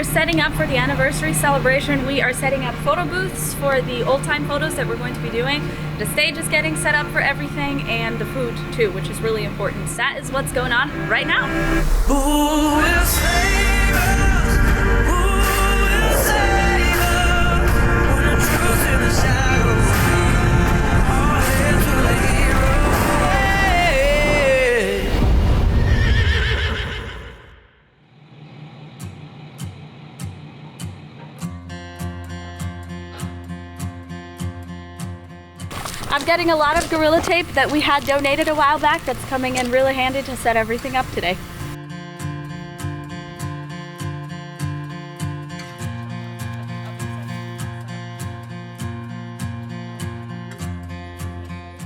setting up for the anniversary celebration. We are setting up photo booths for the old-time photos that we're going to be doing. The stage is getting set up for everything, and the food too, which is really important. So that is what's going on right now. Who will save us? Who will save us? When the truth in the shadows, all hail to the hero. I'm getting a lot of Gorilla Tape that we had donated a while back that's coming in really handy to set everything up today.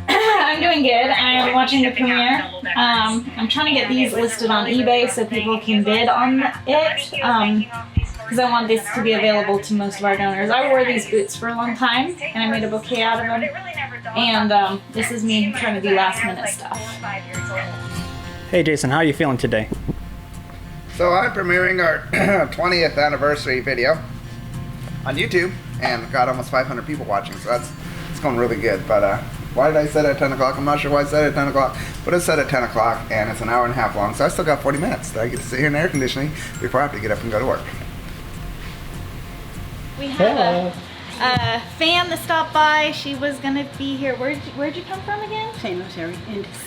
I'm doing good. I'm watching the premiere. I'm trying to get these listed on eBay so people can bid on it. Because I want this to be available to most of our donors. I wore these boots for a long time, and I made a bouquet out of them. And this is me trying to do last minute stuff. Hey Jason, how are you feeling today? So I'm premiering our 20th anniversary video on YouTube, and got almost 500 people watching, so it's going really good. But why did I set it at 10 o'clock? I'm not sure why I set it at 10 o'clock, but it's set at 10 o'clock, and it's an hour and a half long, so I still got 40 minutes that I get to sit here in air conditioning before I have to get up and go to work. We have a fan that stopped by. She was gonna be here. Where'd you come from again? St. Louis area.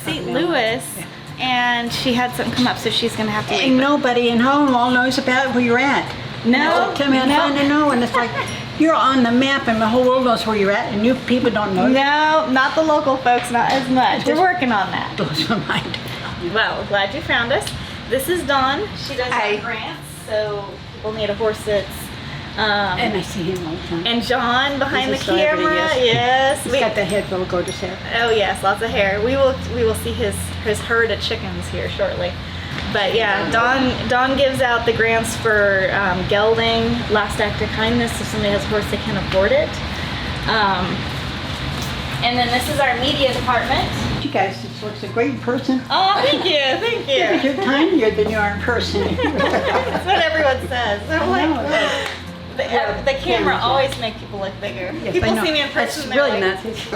St. Louis. Yeah. And she had something come up, so she's gonna have to leave. And nobody in Hohenwald knows about where you're at. No. Tell me how to find to know, and it's like you're on the map and the whole world knows where you're at, and new people don't know. No, not the local folks, not as much. We're working on that. Blows my mind. Well, glad you found us. This is Dawn. She does our grants, so people need a horse that's And I see him all the time. and John behind the He's a celebrity, camera. yes. Yes. He's got the head full of gorgeous hair. Oh yes, lots of hair. We will see his herd of chickens here shortly. But yeah, Dawn gives out the grants for gelding, last act of kindness if somebody has a horse they can afford it. And then this is our media department. You guys just looks a great person. Oh, thank you, thank you. You're tinier than you are in person. That's what everyone says. I'm like, know. the camera always makes people look bigger. Yes, People I know. see me in person, That's really like, nice.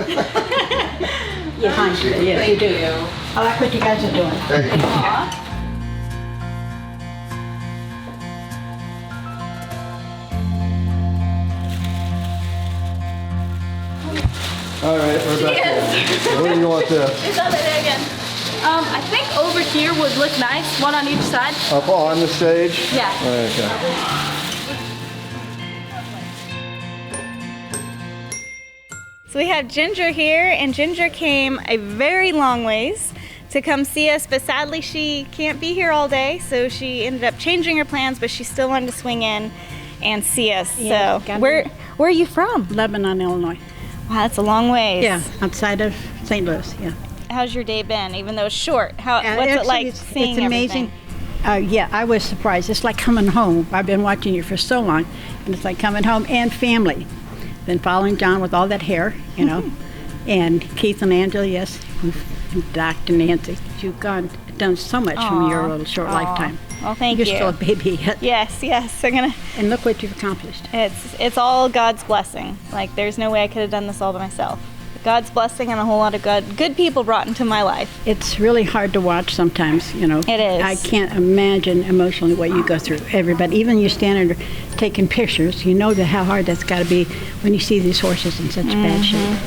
Yes, you do. I like what you guys are doing. Aw. All right, we're back there. Where do you want this? It's over there again. I think over here would look nice, one on each side. Up on the stage? Yeah. Okay. So we have Ginger here, and Ginger came a very long ways to come see us, but sadly she can't be here all day, so she ended up changing her plans, but she still wanted to swing in and see us. Yeah, So where are you from? Lebanon, Illinois. Wow, that's a long ways. Yeah, outside of St. Louis, yeah. How's your day been, even though it's short? What's Actually, it like it's seeing amazing. everything? Yeah, I was surprised. It's like coming home. I've been watching you for so long, and it's like coming home and family. Been following John with all that hair, you know, and Keith and Angela, yes, and Dr. Nancy. You've done so much from your little short lifetime. Well, thank you. You're still a baby yet. Yes. And look what you've accomplished. It's all God's blessing. Like, there's no way I could have done this all by myself. God's blessing and a whole lot of good people brought into my life. It's really hard to watch sometimes, you know. It is. I can't imagine emotionally what you go through. Everybody, even you standing there taking pictures, you know how hard that's got to be when you see these horses in such bad shape.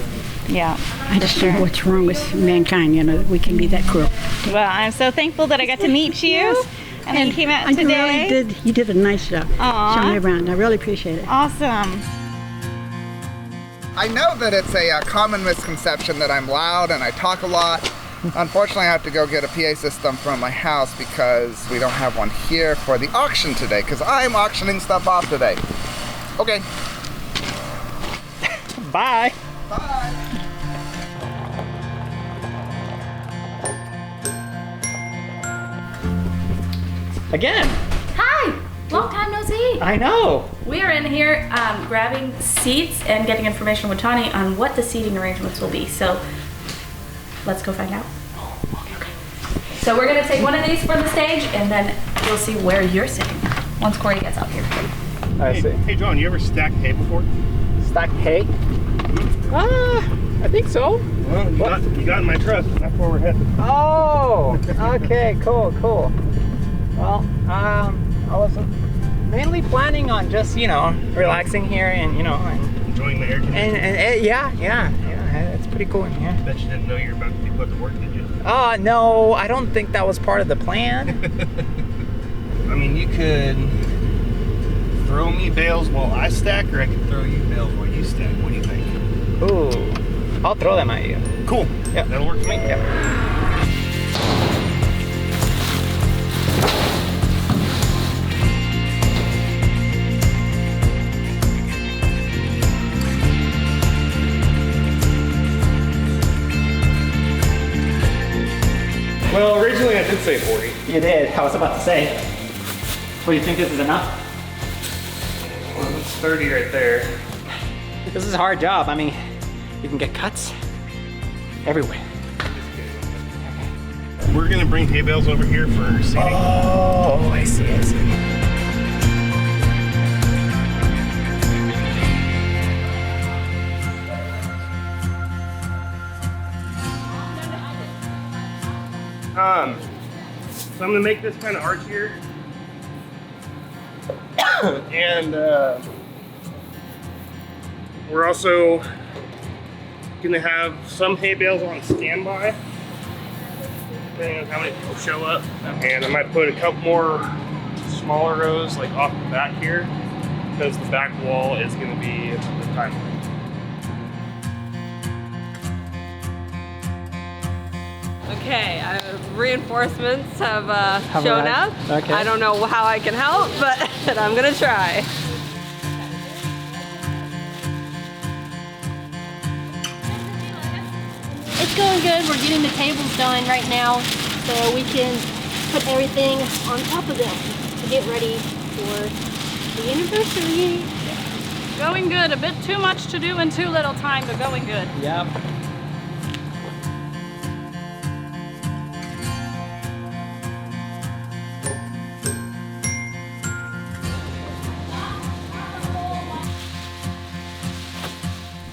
Yeah. I just don't know what's wrong with mankind, you know, that we can be that cruel. Well, I'm so thankful that I got to meet you. And you came out today. You did a nice job. Showing me around. I really appreciate it. Awesome. I know that it's a common misconception that I'm loud and I talk a lot. Unfortunately, I have to go get a PA system from my house because we don't have one here for the auction today, because I'm auctioning stuff off today. Okay. Bye. Bye. Again. Hi! Long time no see. I know. We are in here grabbing seats and getting information with Tani on what the seating arrangements will be. So let's go find out. Okay. So we're gonna take one of these for the stage, and then you'll see where you're sitting. once Corey gets out here. I see. Hey John, you ever stacked hay before? Stacked hay? I think so. Well, you got in my trust. That's where we're headed. Oh, okay, cool. Well, I was mainly planning on just, relaxing here and, and Enjoying the air conditioning. and yeah, it's pretty cool in here. Bet you didn't know you were about to be put to work, did you? No, I don't think that was part of the plan. I mean, you could throw me bales while I stack, or I could throw you bales while you stack. What do you think? Ooh, I'll throw them at you. Cool. Yeah. That'll work for me. Yeah. Well, originally I did say 40. You did. I was about to say. What do you think this is enough? Well, it's 30 right there. This is a hard job. I mean, you can get cuts everywhere. We're gonna bring hay bales over here for seating. Oh, I see. So I'm gonna make this kind of archier. And we're also gonna have some hay bales on standby, depending on how many people show up. And I might put a couple more smaller rows like off the back here, because the back wall is gonna be the time. Okay, reinforcements have shown up. Okay. I don't know how I can help, but I'm gonna try. It's going good. We're getting the tables done right now so we can put everything on top of them to get ready for the anniversary. Going good. A bit too much to do in too little time, but going good. Yep.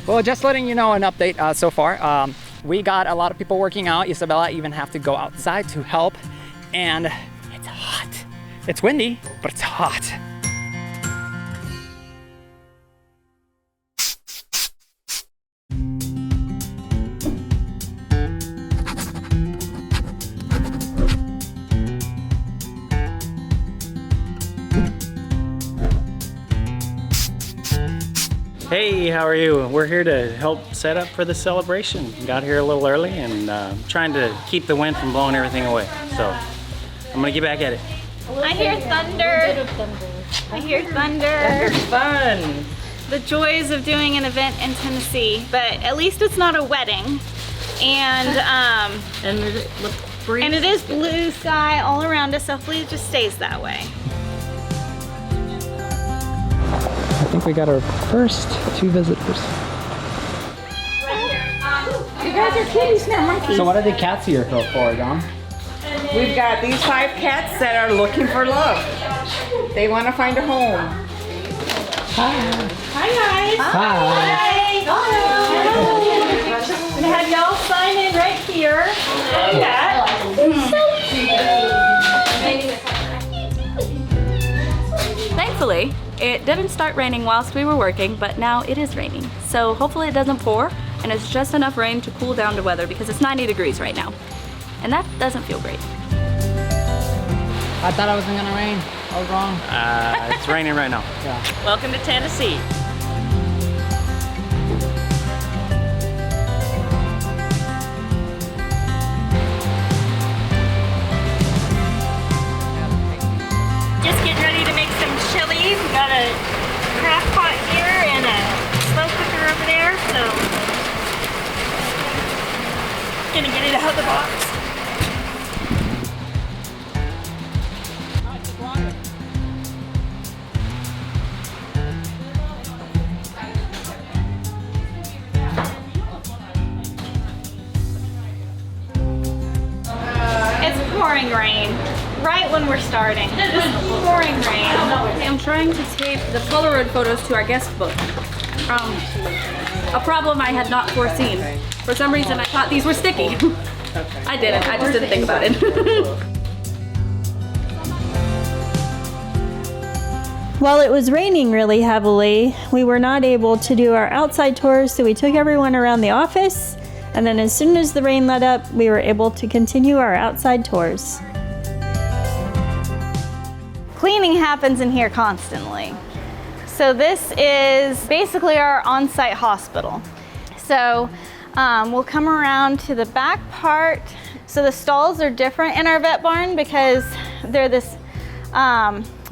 Well, just letting you know an update so far. We got a lot of people working out. Isabella even have to go outside to help, and it's hot. It's windy, but it's hot. Hey, how are you? We're here to help set up for the celebration. Got here a little early and trying to keep the wind from blowing everything away. So I'm gonna get back at it. I hear thunder. I hear thunder. Fun. The joys of doing an event in Tennessee, but at least it's not a wedding. And it is blue sky all around us. Hopefully it just stays that way. I think we got our first 2 visitors. You guys are kitties, not monkeys. So what are the cats here for, John? We've got these 5 cats that are looking for love. They want to find a home. Hi. Hi, guys. Hi. I'm gonna have y'all sign in right here. Thankfully, it didn't start raining whilst we were working, but now it is raining. So hopefully it doesn't pour, and it's just enough rain to cool down the weather because it's 90 degrees right now. And that doesn't feel great. I thought it wasn't gonna rain. I was wrong. It's raining right now. Yeah. Welcome to Tennessee. Just getting ready to make some chili. We got a craft pot here and a slow cooker over there, so gonna get it out of the box. It's pouring rain. right when we're starting. Just pouring rain. I'm trying to tape the Polaroid photos to our guest book. A problem I had not foreseen. For some reason I thought these were sticky. I didn't, I just didn't think about it. While it was raining really heavily, we were not able to do our outside tours, so we took everyone around the office, and then as soon as the rain let up, we were able to continue our outside tours. Cleaning happens in here constantly. So this is basically our on-site hospital. So we'll come around to the back part. So the stalls are different in our vet barn because they're this,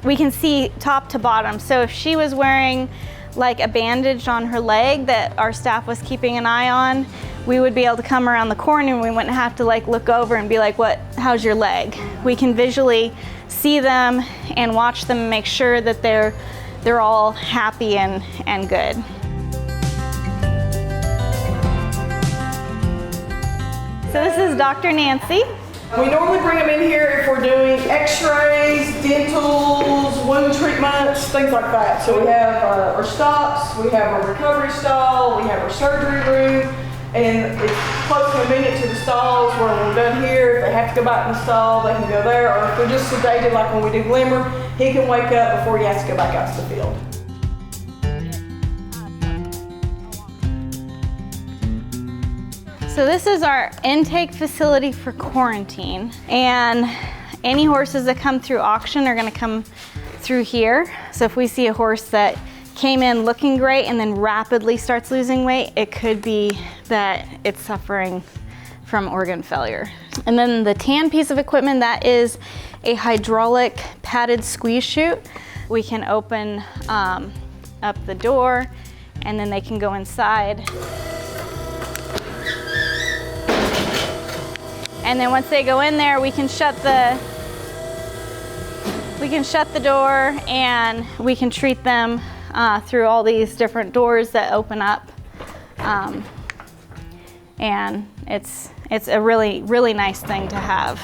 we can see top to bottom. So if she was wearing like a bandage on her leg that our staff was keeping an eye on, we would be able to come around the corner and we wouldn't have to like look over and be like, how's your leg? We can visually see them and watch them and make sure that they're all happy and good. So this is Dr. Nancy. We normally bring them in here if we're doing x-rays, dentals, wound treatments, things like that. So we have our stops, we have our recovery stall, we have our surgery room, and it's close and convenient to the stalls where when we're done here, if they have to go back in the stall, they can go there, or if they're just sedated like when we do Glimmer, he can wake up before he has to go back out to the field. So this is our intake facility for quarantine, and any horses that come through auction are going to come through here. So if we see a horse that came in looking great and then rapidly starts losing weight, it could be that it's suffering from organ failure. And then the tan piece of equipment, that is a hydraulic padded squeeze chute. We can open up the door and then they can go inside. And then once they go in there, we can shut the door and we can treat them through all these different doors that open up. And it's a really, really nice thing to have.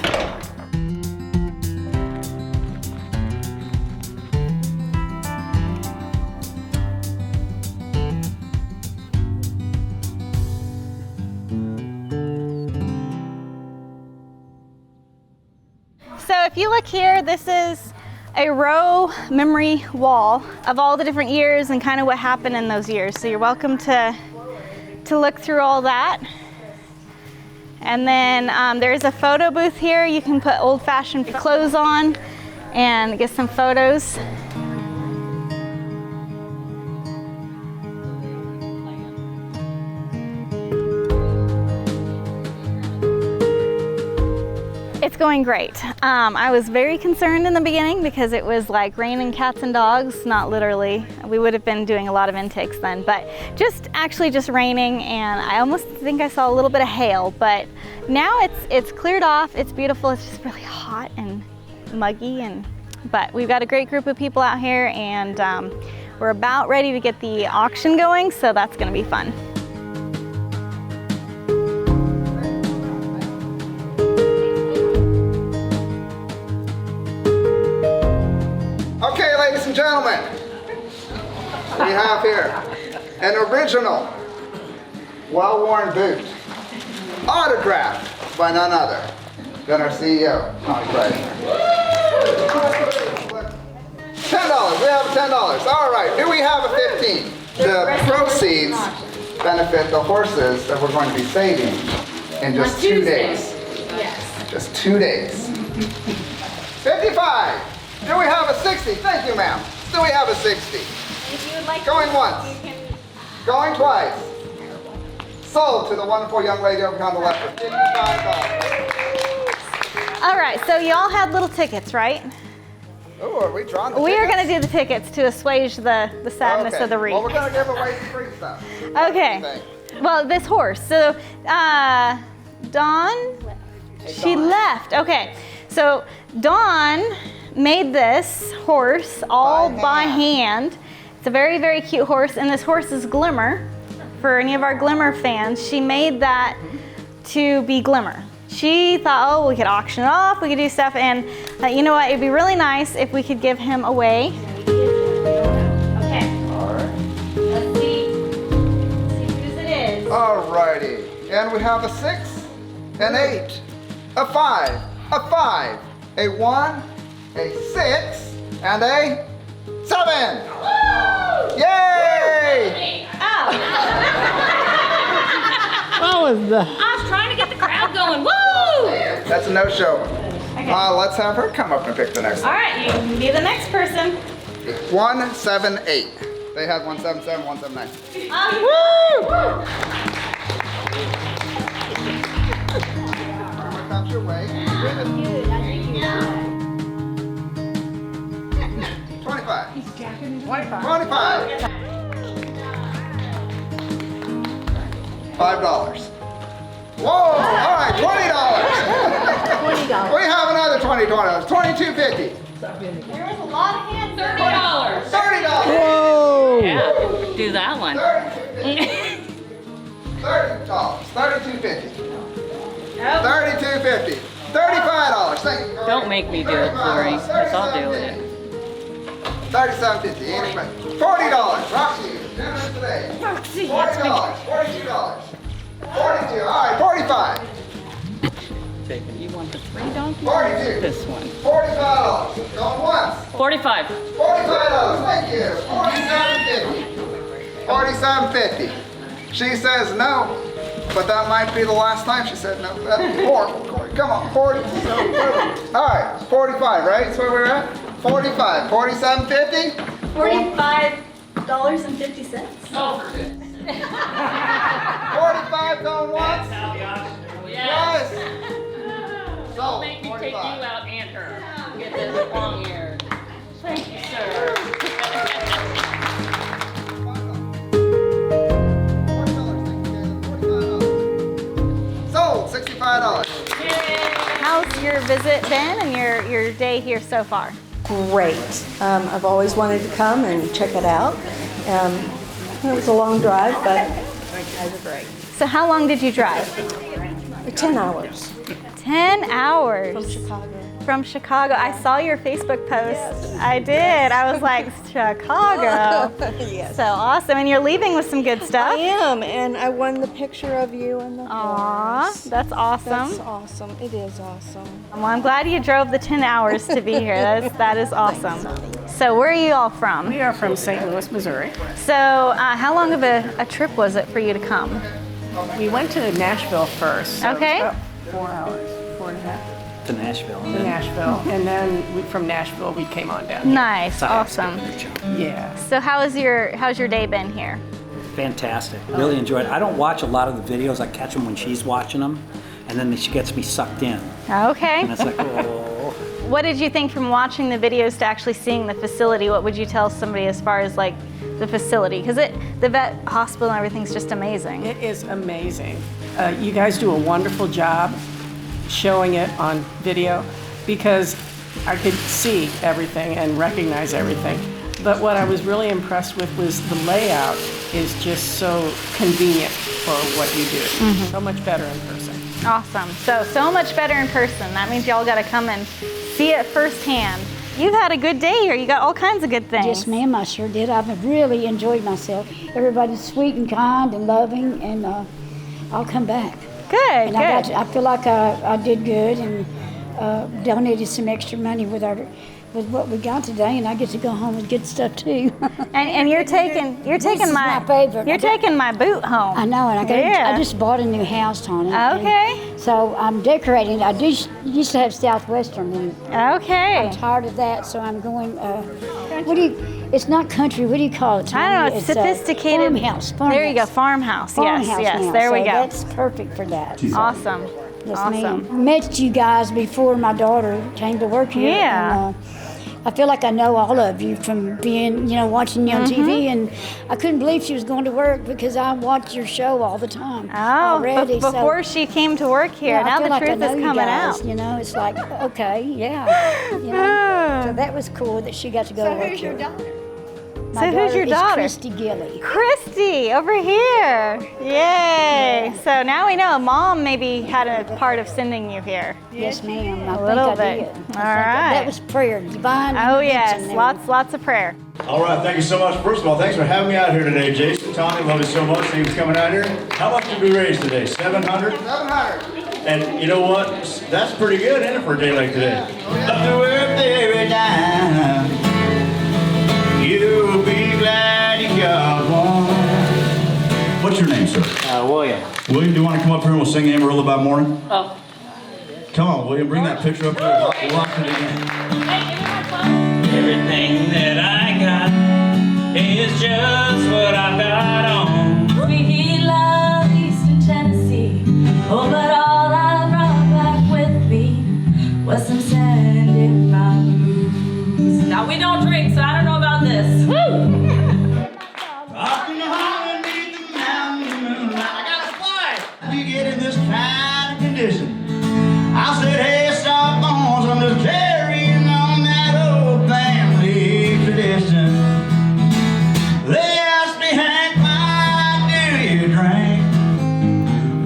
So if you look here, this is a row memory wall of all the different years and kind of what happened in those years. So you're welcome to look through all that. And then there's a photo booth here. You can put old-fashioned clothes on and get some photos. It's going great. I was very concerned in the beginning because it was like raining cats and dogs, not literally. We would have been doing a lot of intakes then, but just raining, and I almost think I saw a little bit of hail, but now it's cleared off, it's beautiful, it's just really hot and muggy, but we've got a great group of people out here, and we're about ready to get the auction going, so that's gonna be fun. Okay, ladies and gentlemen, we have here an original, well-worn boot, autographed by none other than our CEO, Tommy Price. $10, we have $10. All right, do we have a 15? The proceeds benefit the horses that we're going to be saving in just 2 days. Yes. Just 2 days. 55. Do we have a 60? Thank you, ma'am. Do we have a 60? If you would like Going once. Going twice. Sold to the wonderful young lady over on the left for $55. All right, so you all had little tickets, right? Oh, are we drawing the We are tickets? going to do the tickets to assuage the sadness Okay. of the wreath. Well, we're going to give away some free stuff. Okay. Well, this horse. So, Dawn, she left. Okay. So, Dawn made this horse all by hand. It's a very, very cute horse, and this horse is Glimmer. For any of our Glimmer fans, she made that to be Glimmer. she thought, oh, we could auction it off, we could do stuff, and you know what, it'd be really nice if we could give him away. Okay. Let's see whose it is. Alrighty. And we have a 6, an 8, a 5, a 5, a 1, a 6, and a 7. Woo! Yay! Oh. What was the? I was trying to get the crowd going. Woo! That's a no-show. Okay. Let's have her come up and pick the next All one. right, you can be the next person. 178. They had 177, 179. Woo! Comes your way. 25. 25. $5. Whoa! All right, $20. $20. We have another $22.50. There was a lot of hands. $30. $30. Whoa! Yeah, do that one. $30. $32.50. $32.50. $35. Thank you. Don't make me do it, Corey, because I'll do it. $37.50. Anybody? $40. Roxy. Dinner today. Roxy, $40. $42. $42. All right, $45. You want the 3 donkeys? $42. This one. $45. Going once. 45. $45. Thank you. $47.50. $47.50. She says no, but that might be the last time she said no. That's horrible, Corey. Come on, 40. All right, 45, right? That's where we're at? 45. $47.50. $45.50. Oh. 45 going once. Yes. Don't make me take you out and her. Get this long hair. Thank you, sir. Sold. $65. How's your visit been and your day here so far? Great. I've always wanted to come and check it out. It was a long drive, but it was great. So how long did you drive? 10 hours. 10 hours. From Chicago. From Chicago. I saw your Facebook post. Yes. I did. I was like, Chicago. Yes. So awesome. And you're leaving with some good stuff. I am, and I won the picture of you and the Aw, horse. that's awesome. That's awesome. It is awesome. Well, I'm glad you drove the 10 hours to be here. That is awesome. So where are you all from? We are from St. Louis, Missouri. So how long of a trip was it for you to come? We went to Nashville first. So Okay. About 4 hours, 4.5. To Nashville. To Nashville, and then from Nashville we came on down. Nice, awesome. Yeah. So how's your day been here? Fantastic. Really enjoyed it. I don't watch a lot of the videos. I catch them when she's watching them, and then she gets me sucked in. Okay. And it's like, oh. What did you think from watching the videos to actually seeing the facility? What would you tell somebody as far as like the facility? Because the vet hospital and everything's just amazing. It is amazing. You guys do a wonderful job showing it on video because I could see everything and recognize everything. But what I was really impressed with was the layout is just so convenient for what you do. Mm-hmm. So much better in person. Awesome. So much better in person. That means y'all got to come and see it firsthand. You've had a good day here. You got all kinds of good things. Yes, ma'am, I sure did. I've really enjoyed myself. Everybody's sweet and kind and loving, and I'll come back. Good, and good. I feel like I did good and donated some extra money with what we got today, and I get to go home with good stuff too. and you're taking my favorite. You're taking my boot home. I know, and I just bought a new house, Tony. Okay. So I'm decorating. I used to have Southwestern, and okay. I'm tired of that. So I'm going. It's not country. What do you call it, Tony? I don't know. It's sophisticated. Farmhouse. There you go. Farmhouse. Yes. Now. There we So go. That's perfect for that. Awesome. Yes, awesome. ma'am. Met you guys before my daughter came to work here. Yeah. And, I feel like I know all of you from being, watching you on TV, and I couldn't believe she was going to work because I watch your show all the time. Already. Before she came to work here, Yeah, now I feel the like I truth know is you coming guys, out. It's like, okay, yeah. So that was cool that she got to go to work here. Who's your daughter? So who's your daughter? Christy Gilly. Christy, over here. Yay. So now we know Mom maybe had a part of sending you here. Yes, ma'am. A little bit. All right. That was prayer, divine. Oh intervention yes, there. lots of prayer. All right, thank you so much. First of all, thanks for having me out here today, Jason. Tommy, love you so much. Thank you for coming out here. How much did we raise today? 700? 700. And you know what? That's pretty good, isn't it, for a day like today? Up to work every time. You'll be glad you got one. What's your name, sir? William. William, do you want to come up here and we'll sing Amarillo by Morning? Oh. Come on, William, bring that picture up there. We'll lock it again. Everything that I got is just what I've got on. We love Eastern Tennessee. Oh, but all I brought back with me was some sand in my blues. Now we don't drink, so I don't know about this. Woo! Up in the hall beneath the mountain moonlight. I gotta fly. You get in this kind of condition. I said, hey, stop bones, I'm just carrying on that old family tradition. They asked me, Hank, why do you drink?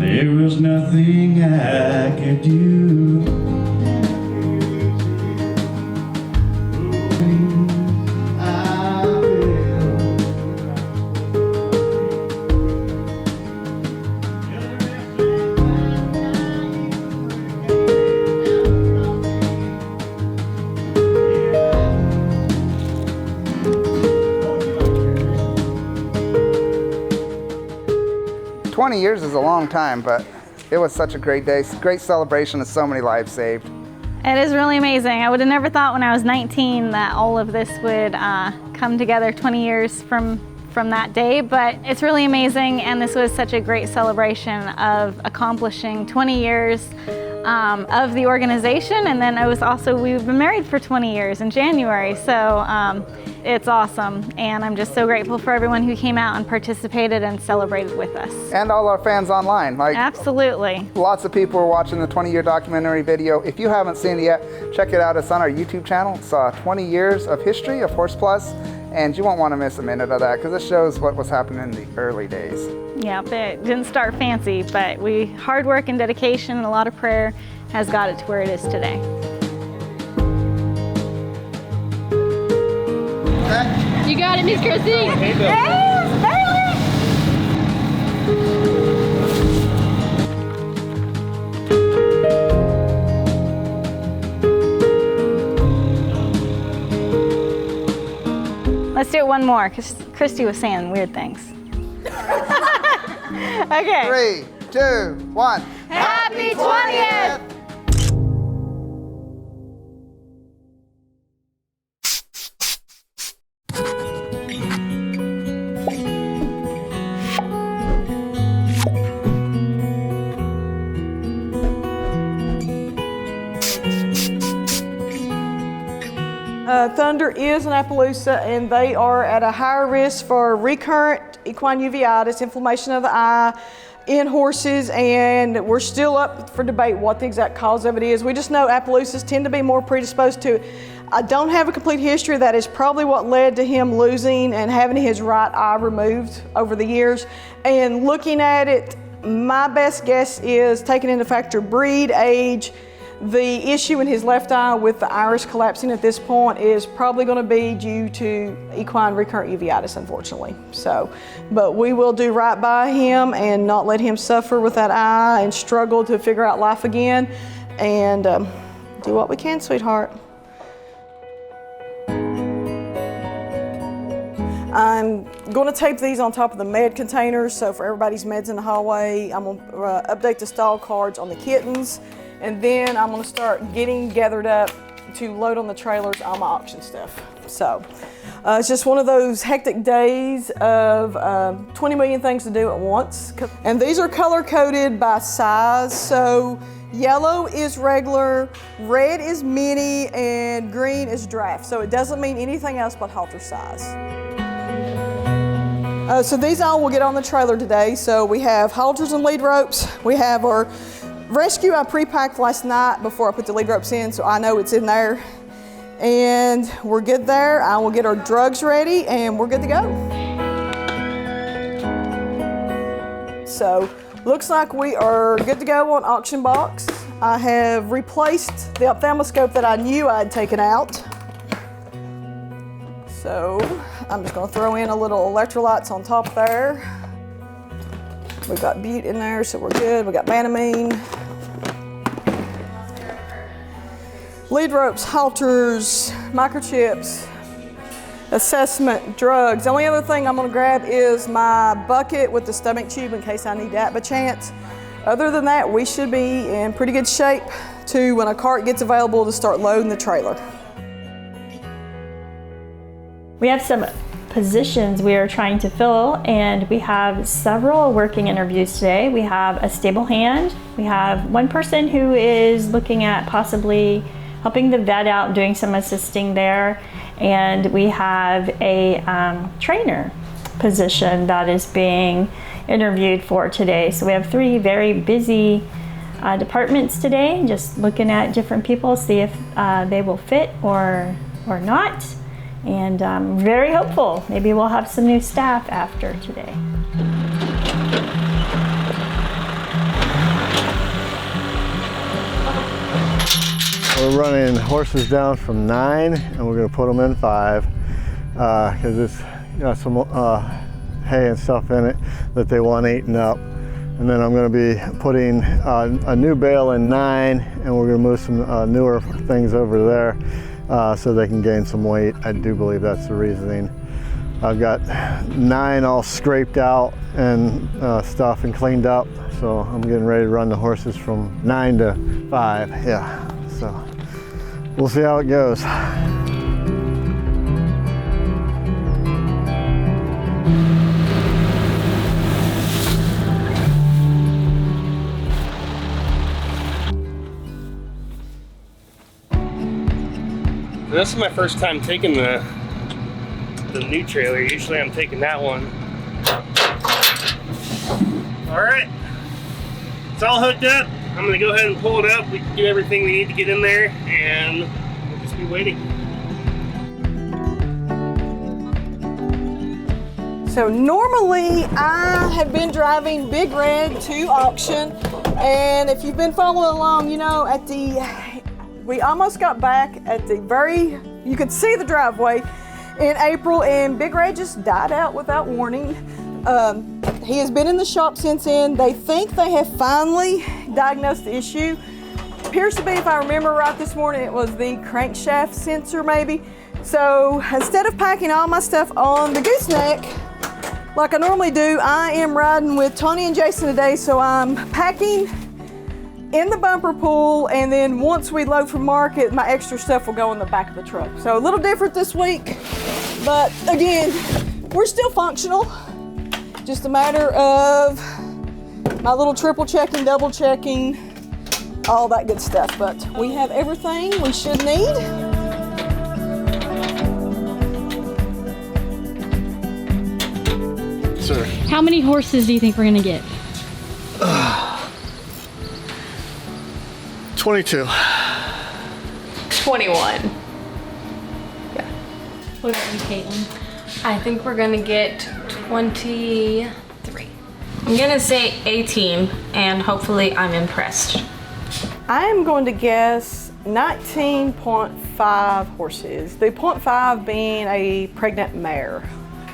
There was nothing I could do. 20 years is a long time, but it was such a great day. Great celebration of so many lives saved. It is really amazing. I would have never thought when I was 19 that all of this would come together 20 years from that day, but it's really amazing, and this was such a great celebration of accomplishing 20 years of the organization, and then it was also, we've been married for 20 years in January, so it's awesome, and I'm just so grateful for everyone who came out and participated and celebrated with us. And all our fans online. Absolutely. Lots of people are watching the 20-year documentary video. If you haven't seen it yet, check it out. It's on our YouTube channel. It's 20 years of history of Horse Plus, and you won't want to miss a minute of that because it shows what was happening in the early days. Yeah, it didn't start fancy, but hard work and dedication and a lot of prayer has got it to where it is today. You got it, Miss Chrissy. Yes, barely. Let's do it one more, because Christy was saying weird things. Okay. 3, 2, 1. Happy 20th! Thunder is in Appaloosa, and they are at a higher risk for recurrent equine uveitis, inflammation of the eye in horses, and we're still up for debate what the exact cause of it is. We just know Appaloosas tend to be more predisposed to it. I don't have a complete history. That is probably what led to him losing and having his right eye removed over the years. And looking at it, my best guess is taking into factor breed, age. The issue in his left eye with the iris collapsing at this point is probably going to be due to equine recurrent uveitis, unfortunately. So, but we will do right by him and not let him suffer with that eye and struggle to figure out life again, and do what we can, sweetheart. I'm going to tape these on top of the med containers, so for everybody's meds in the hallway, I'm going to update the stall cards on the kittens, and then I'm going to start getting gathered up to load on the trailers all my auction stuff. So it's just one of those hectic days of 20 million things to do at once. And these are color coded by size, so yellow is regular, red is mini, and green is draft. So it doesn't mean anything else but halter size. So these all will get on the trailer today. So we have halters and lead ropes. We have our rescue I pre-packed last night before I put the lead ropes in, so I know it's in there. And we're good there. I will get our drugs ready and we're good to go. So, looks like we are good to go on auction box. I have replaced the ophthalmoscope that I knew I had taken out. So, I'm just gonna throw in a little electrolytes on top there. We've got Butte in there, so we're good. We got Banamine. Lead ropes, halters, microchips, assessment, drugs. The only other thing I'm gonna grab is my bucket with the stomach tube in case I need that by chance. Other than that, we should be in pretty good shape to when a cart gets available to start loading the trailer. We have some positions we are trying to fill, and we have several working interviews today. We have a stable hand. We have one person who is looking at possibly helping the vet out, doing some assisting there. And we have a trainer position that is being interviewed for today. So we have 3 very busy departments today, just looking at different people, see if they will fit or not. And I'm very hopeful. Maybe we'll have some new staff after today. We're running horses down from 9 and we're going to put them in 5 because it's got some hay and stuff in it that they want eaten up. And then I'm going to be putting a new bale in 9 and we're going to move some newer things over there so they can gain some weight. I do believe that's the reasoning. I've got 9 all scraped out and stuff and cleaned up, so I'm getting ready to run the horses from 9 to 5. Yeah. So we'll see how it goes. This is my first time taking the new trailer. Usually I'm taking that one. All right, it's all hooked up. I'm gonna go ahead and pull it up. We can get everything we need to get in there and we'll just be waiting. So normally I have been driving Big Red to auction, and if you've been following along, you know we almost got back at the you could see the driveway in April, and Big Red just died out without warning. He has been in the shop since then. They think they have finally diagnosed the issue. Appears to be, if I remember right this morning, it was the crankshaft sensor maybe. So instead of packing all my stuff on the gooseneck, like I normally do, I am riding with Tony and Jason today, so I'm packing in the bumper pool, and then once we load for market, my extra stuff will go in the back of the truck. So a little different this week, but again, we're still functional. Just a matter of my little triple checking, double checking, all that good stuff. But we have everything we should need. Sir. How many horses do you think we're gonna get? 22. 21. What about you, Caitlin? I think we're gonna get 23. I'm gonna say 18, and hopefully I'm impressed. I am going to guess 19.5 horses. The 0.5 being a pregnant mare.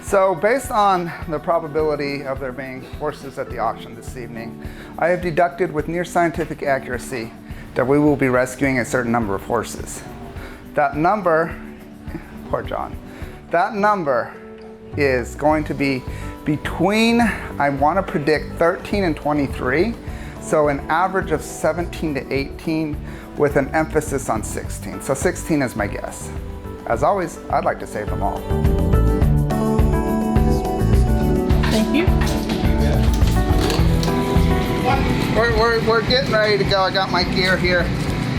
So based on the probability of there being horses at the auction this evening, I have deducted with near scientific accuracy that we will be rescuing a certain number of horses. That number, poor John, that number is going to be between, I want to predict 13 and 23, so an average of 17 to 18 with an emphasis on 16. So 16 is my guess. As always, I'd like to save them all. Thank you. We're getting ready to go. I got my gear here.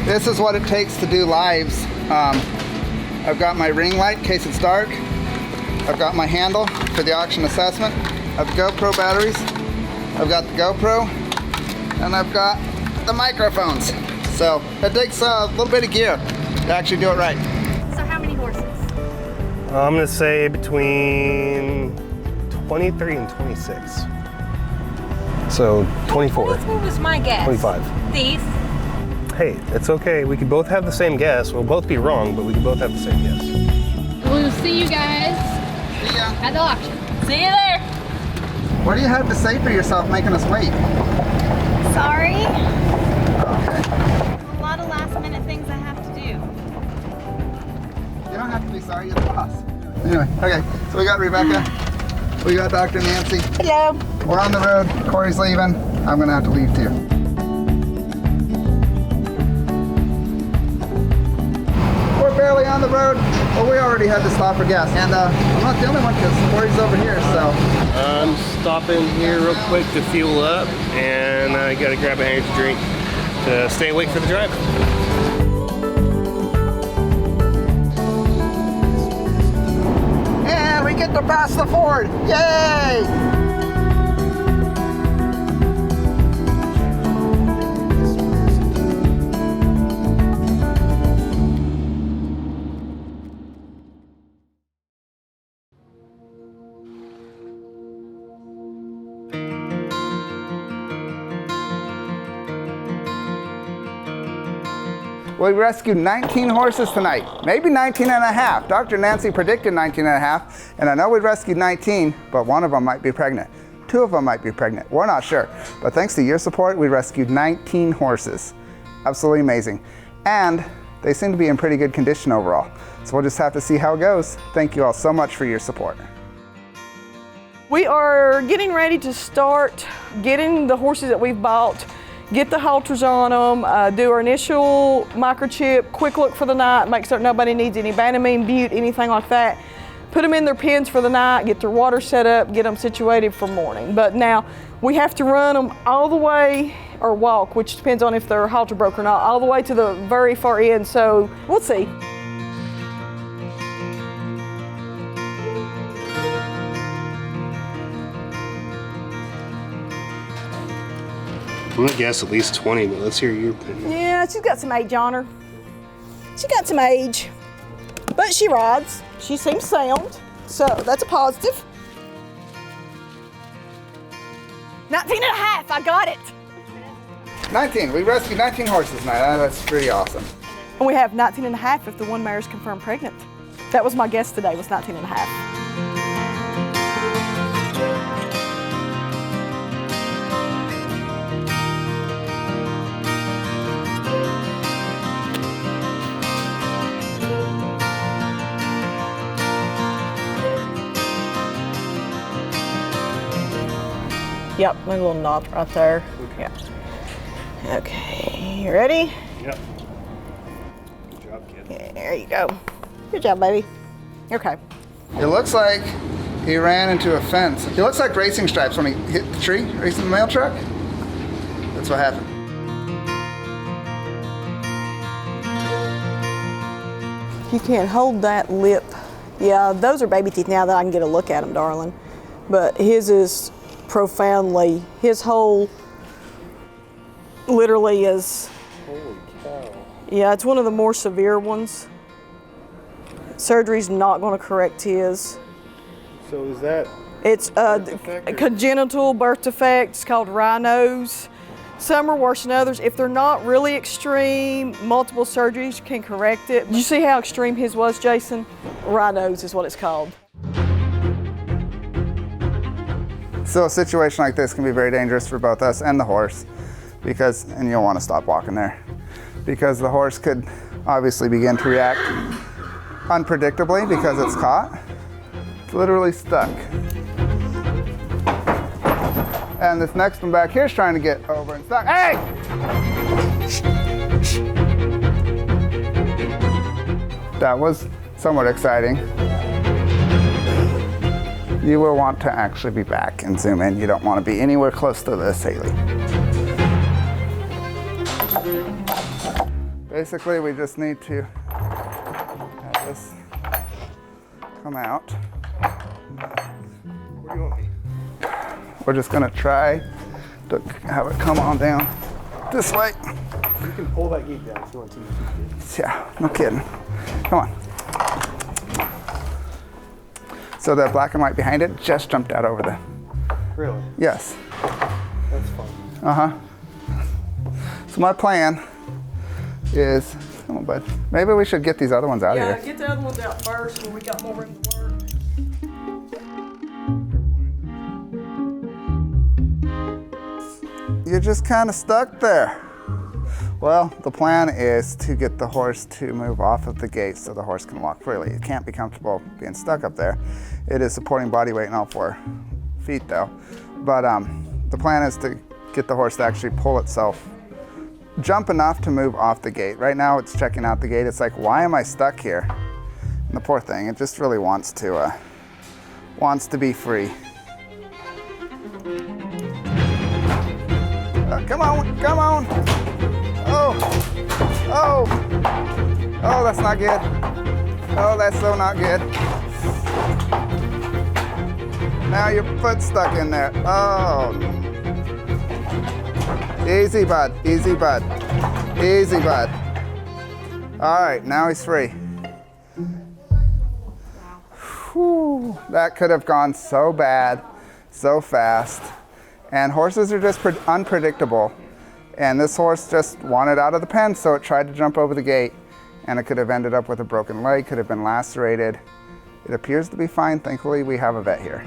This is what it takes to do lives. I've got my ring light in case it's dark. I've got my handle for the auction assessment. I've GoPro batteries. I've got the GoPro, and I've got the microphones. So it takes a little bit of gear to actually do it right. So I'm gonna say between 23 and 26. So 24. What was my guess? 25. These. Hey, it's okay. We could both have the same guess. We'll both be wrong, but we could both have the same guess. We'll see you guys at the auction. See you there. What do you have to say for yourself making us wait? Sorry. Okay. A lot of last minute things I have to do. You don't have to be sorry, you're the boss. Anyway, okay, so we got Rebecca. We got Dr. Nancy. Hello. We're on the road. Corey's leaving. I'm gonna have to leave too. We're barely on the road, but we already had to stop for gas. And I'm not the only one because Corey's over here, so. I'm stopping here real quick to fuel up, and I gotta grab an energy drink to stay awake for the drive. And we get to pass the Ford. Yay! We rescued 19 horses tonight, maybe 19 and a half. Dr. Nancy predicted 19 and a half, and I know we rescued 19, but one of them might be pregnant. 2 of them might be pregnant, we're not sure. But thanks to your support, we rescued 19 horses. Absolutely amazing. And they seem to be in pretty good condition overall. So we'll just have to see how it goes. Thank you all so much for your support. We are getting ready to start getting the horses that we've bought, get the halters on them, do our initial microchip, quick look for the night, make certain nobody needs any Banamine, Butte, anything like that. Put them in their pens for the night, get their water set up, get them situated for morning. But now we have to run them all the way, or walk, which depends on if their halter broke or not, all the way to the very far end, so we'll see. I'm gonna guess at least 20, but let's hear your opinion. Yeah, she's got some age on her. She got some age, but she rides. She seems sound, so that's a positive. 19 and a half, I got it. 19, we rescued 19 horses tonight. That's pretty awesome. And we have 19 and a half if the one mare's confirmed pregnant. That was my guess today, was 19 and a half. Yep, my little knob right there. Yeah. Okay, you ready? Yep. Good job, kid. Yeah, there you go. Good job, baby. Okay. It looks like he ran into a fence. It looks like racing stripes when he hit the tree, racing the mail truck. That's what happened. You can't hold that lip. Yeah, those are baby teeth now that I can get a look at them, darling. But his is profoundly, his whole literally is. Holy cow. Yeah, it's one of the more severe ones. Surgery's not going to correct his. So is that? It's a congenital birth defect. It's called rhinos. Some are worse than others. If they're not really extreme, multiple surgeries can correct it. Did you see how extreme his was, Jason? Rhinos is what it's called. So a situation like this can be very dangerous for both us and the horse because, and you'll want to stop walking there, because the horse could obviously begin to react unpredictably because it's caught. It's literally stuck. And this next one back here is trying to get over and stuck. Hey! That was somewhat exciting. You will want to actually be back and zoom in. You don't want to be anywhere close to this, Haley. Basically, we just need to have this come out. Where do you want me? We're just gonna try to have it come on down this way. You can pull that gate down if you want to. Yeah, no kidding. Come on. So the black and white behind it just jumped out over the. Really? Yes. That's fun. Uh-huh. So my plan is, come on, bud. Maybe we should get these other ones out of Yeah, here. get the other ones out first when we got more room to work. You're just kind of stuck there. Well, the plan is to get the horse to move off of the gate so the horse can walk freely. It can't be comfortable being stuck up there. It is supporting body weight in all 4 feet though. But the plan is to get the horse to actually pull itself, jump enough to move off the gate. Right now it's checking out the gate. It's like, why am I stuck here? And the poor thing, it just really wants to be free. Come on, come on. Oh, oh, oh, that's not good. Oh, that's so not good. Now your foot's stuck in there. Oh. Easy, bud, easy, bud, easy, bud. All right, now he's free. Whew, that could have gone so bad, so fast. And horses are just unpredictable. And this horse just wanted out of the pen, so it tried to jump over the gate. And it could have ended up with a broken leg, could have been lacerated. It appears to be fine. Thankfully, we have a vet here.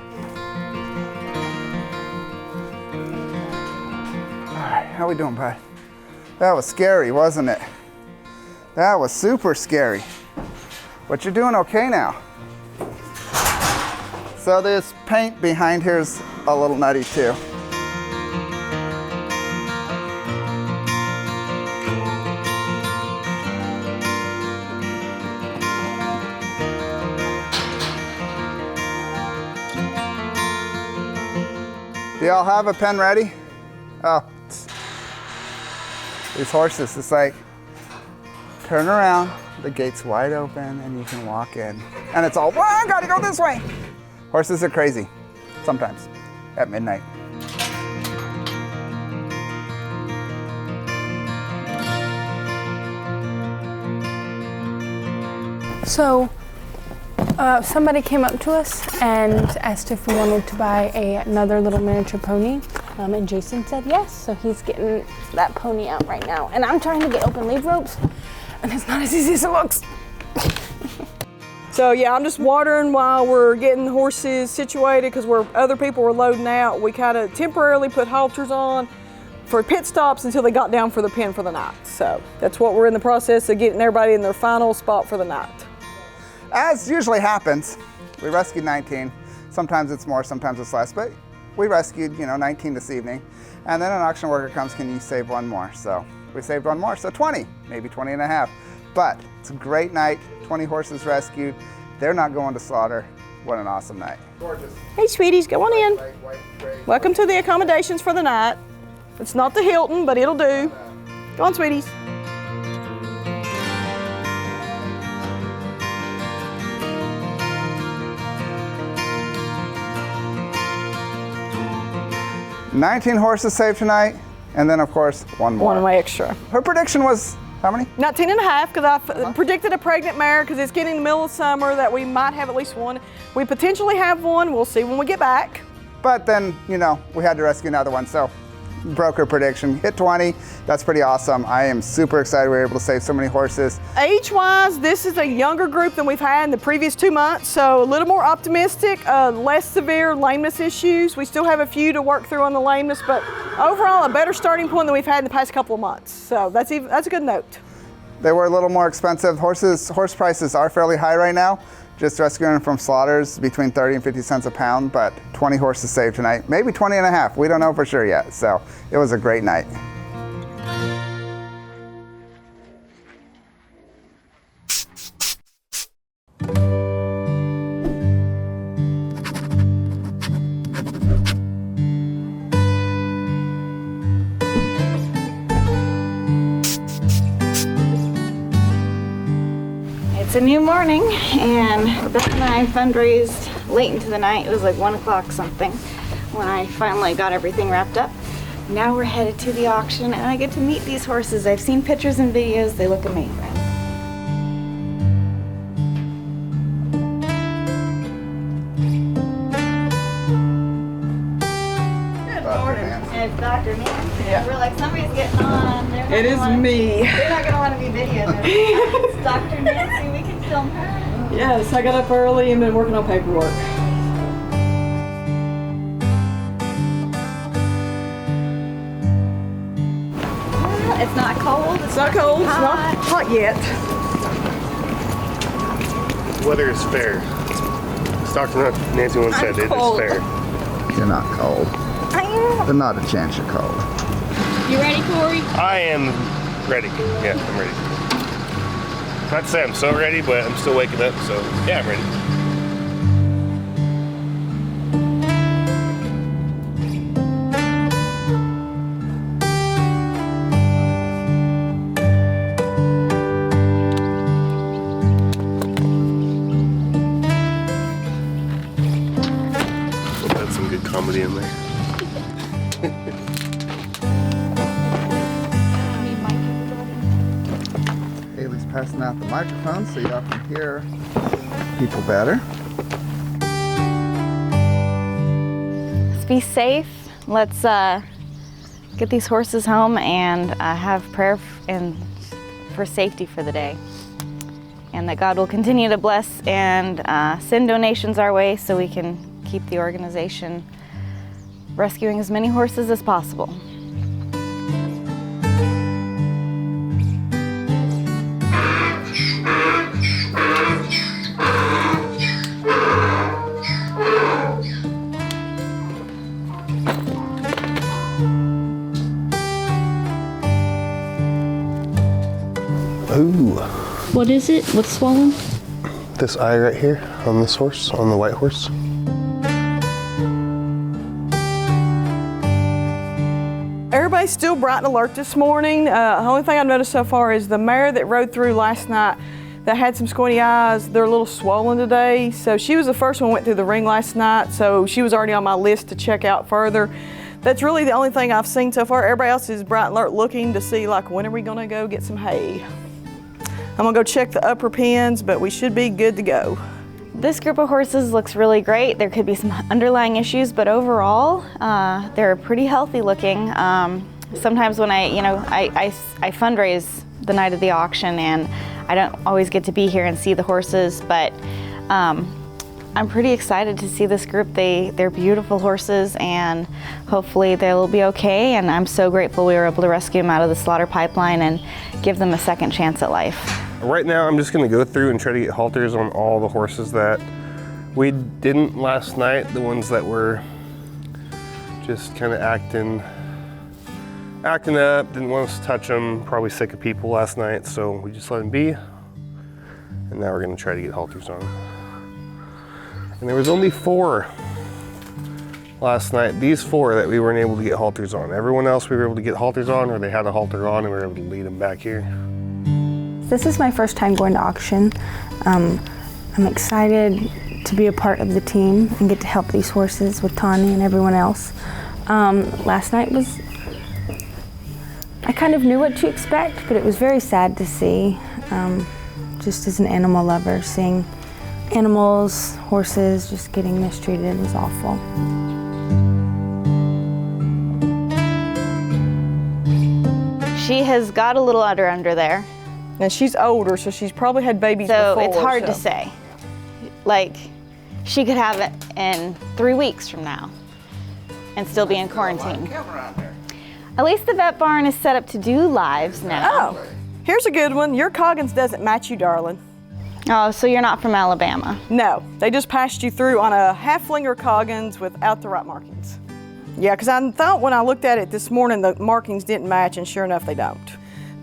All right, how we doing, bud? That was scary, wasn't it? That was super scary. But you're doing okay now. So this paint behind here is a little nutty too. Do y'all have a pen ready? Oh, these horses, it's like, turn around, the gate's wide open and you can walk in. And it's all, well, I gotta go this way. Horses are crazy, sometimes, at midnight. So, somebody came up to us and asked if we wanted to buy another little miniature pony, and Jason said yes, so he's getting that pony out right now. And I'm trying to get open lead ropes, and it's not as easy as it looks. So yeah, I'm just watering while we're getting the horses situated because other people were loading out. We kind of temporarily put halters on for pit stops until they got down for the pen for the night. So that's what we're in the process of getting everybody in their final spot for the night. As usually happens, we rescued 19. Sometimes it's more, sometimes it's less, but we rescued, 19 this evening. And then an auction worker comes, can you save one more? So we saved one more, so 20, maybe 20 and a half. But it's a great night, 20 horses rescued. They're not going to slaughter. What an awesome night. Gorgeous. Hey sweeties, go on in. Welcome to the accommodations for the night. It's not the Hilton, but it'll do. Go on, sweeties. $19 horses saved tonight, and then of course, one more. One more extra. Her prediction was how many? 19 and a half, because I predicted a pregnant mare because it's getting in the middle of summer that we might have at least one. We potentially have one, we'll see when we get back. But then, we had to rescue another one, so broke her prediction. Hit 20, that's pretty awesome. I am super excited we were able to save so many horses. Age-wise, this is a younger group than we've had in the previous 2 months, so a little more optimistic, less severe lameness issues. We still have a few to work through on the lameness, but overall a better starting point than we've had in the past couple of months. So that's a good note. They were a little more expensive. Horse prices are fairly high right now. Just rescuing from slaughters between 30 and 50 cents a pound, but 20 horses saved tonight. Maybe 20 and a half, we don't know for sure yet. So it was a great night. It's a new morning, and Rebecca and I fundraised late into the night. It was like 1 o'clock something when I finally got everything wrapped up. Now we're headed to the auction, and I get to meet these horses. I've seen pictures and videos. They look amazing. with Dr. Nancy. Yeah. We're like, somebody's getting on. They're not It is gonna me. They're not going to want to be videoed. It's Dr. Nancy. We can film her. Yes, I got up early and been working on paperwork. It's not cold. It's not cold. It's not hot yet. Weather is fair. As Dr. Nancy once said, it is fair. You're not cold. I am. But not a chance you're cold. You ready, Corey? I am ready. Yeah, I'm ready. Not to say I'm so ready, but I'm still waking up, so yeah, I'm ready. That's some good comedy in there. Haley's passing out the microphone so y'all can hear people better. Let's be safe. Let's get these horses home and have prayer for safety for the day. And that God will continue to bless and send donations our way so we can keep the organization rescuing as many horses as possible. Ooh. What is it? What's swollen? This eye right here on this horse, on the white horse. Everybody's still bright and alert this morning. The only thing I've noticed so far is the mare that rode through last night that had some squinty eyes, they're a little swollen today. So she was the first one who went through the ring last night, so she was already on my list to check out further. That's really the only thing I've seen so far. Everybody else is bright and alert looking to see, like, when are we gonna go get some hay? I'm gonna go check the upper pens, but we should be good to go. This group of horses looks really great. There could be some underlying issues, but overall, they're pretty healthy looking. Sometimes when I fundraise the night of the auction, and I don't always get to be here and see the horses, but I'm pretty excited to see this group. They're beautiful horses, and hopefully they'll be okay, and I'm so grateful we were able to rescue them out of the slaughter pipeline and give them a second chance at life. Right now I'm just gonna go through and try to get halters on all the horses that we didn't last night, the ones that were just kind of acting up, didn't want us to touch them, probably sick of people last night, so we just let them be. And now we're gonna try to get halters on. And there was only 4 last night, these 4 that we weren't able to get halters on. Everyone else we were able to get halters on, or they had a halter on and we were able to lead them back here. This is my first time going to auction. I'm excited to be a part of the team and get to help these horses with Tawny and everyone else. Last night was, I kind of knew what to expect, but it was very sad to see, just as an animal lover, seeing animals, horses, just getting mistreated is awful. She has got a little udder under there. And she's older, so she's probably had babies before. So it's hard to say. Like, she could have it in 3 weeks from now and still be in quarantine. At least the vet barn is set up to do lives now. Oh, here's a good one. Your Coggins doesn't match you, darling. Oh, so you're not from Alabama? No, they just passed you through on a halflinger Coggins without the right markings. Yeah, because I thought when I looked at it this morning, the markings didn't match, and sure enough, they don't.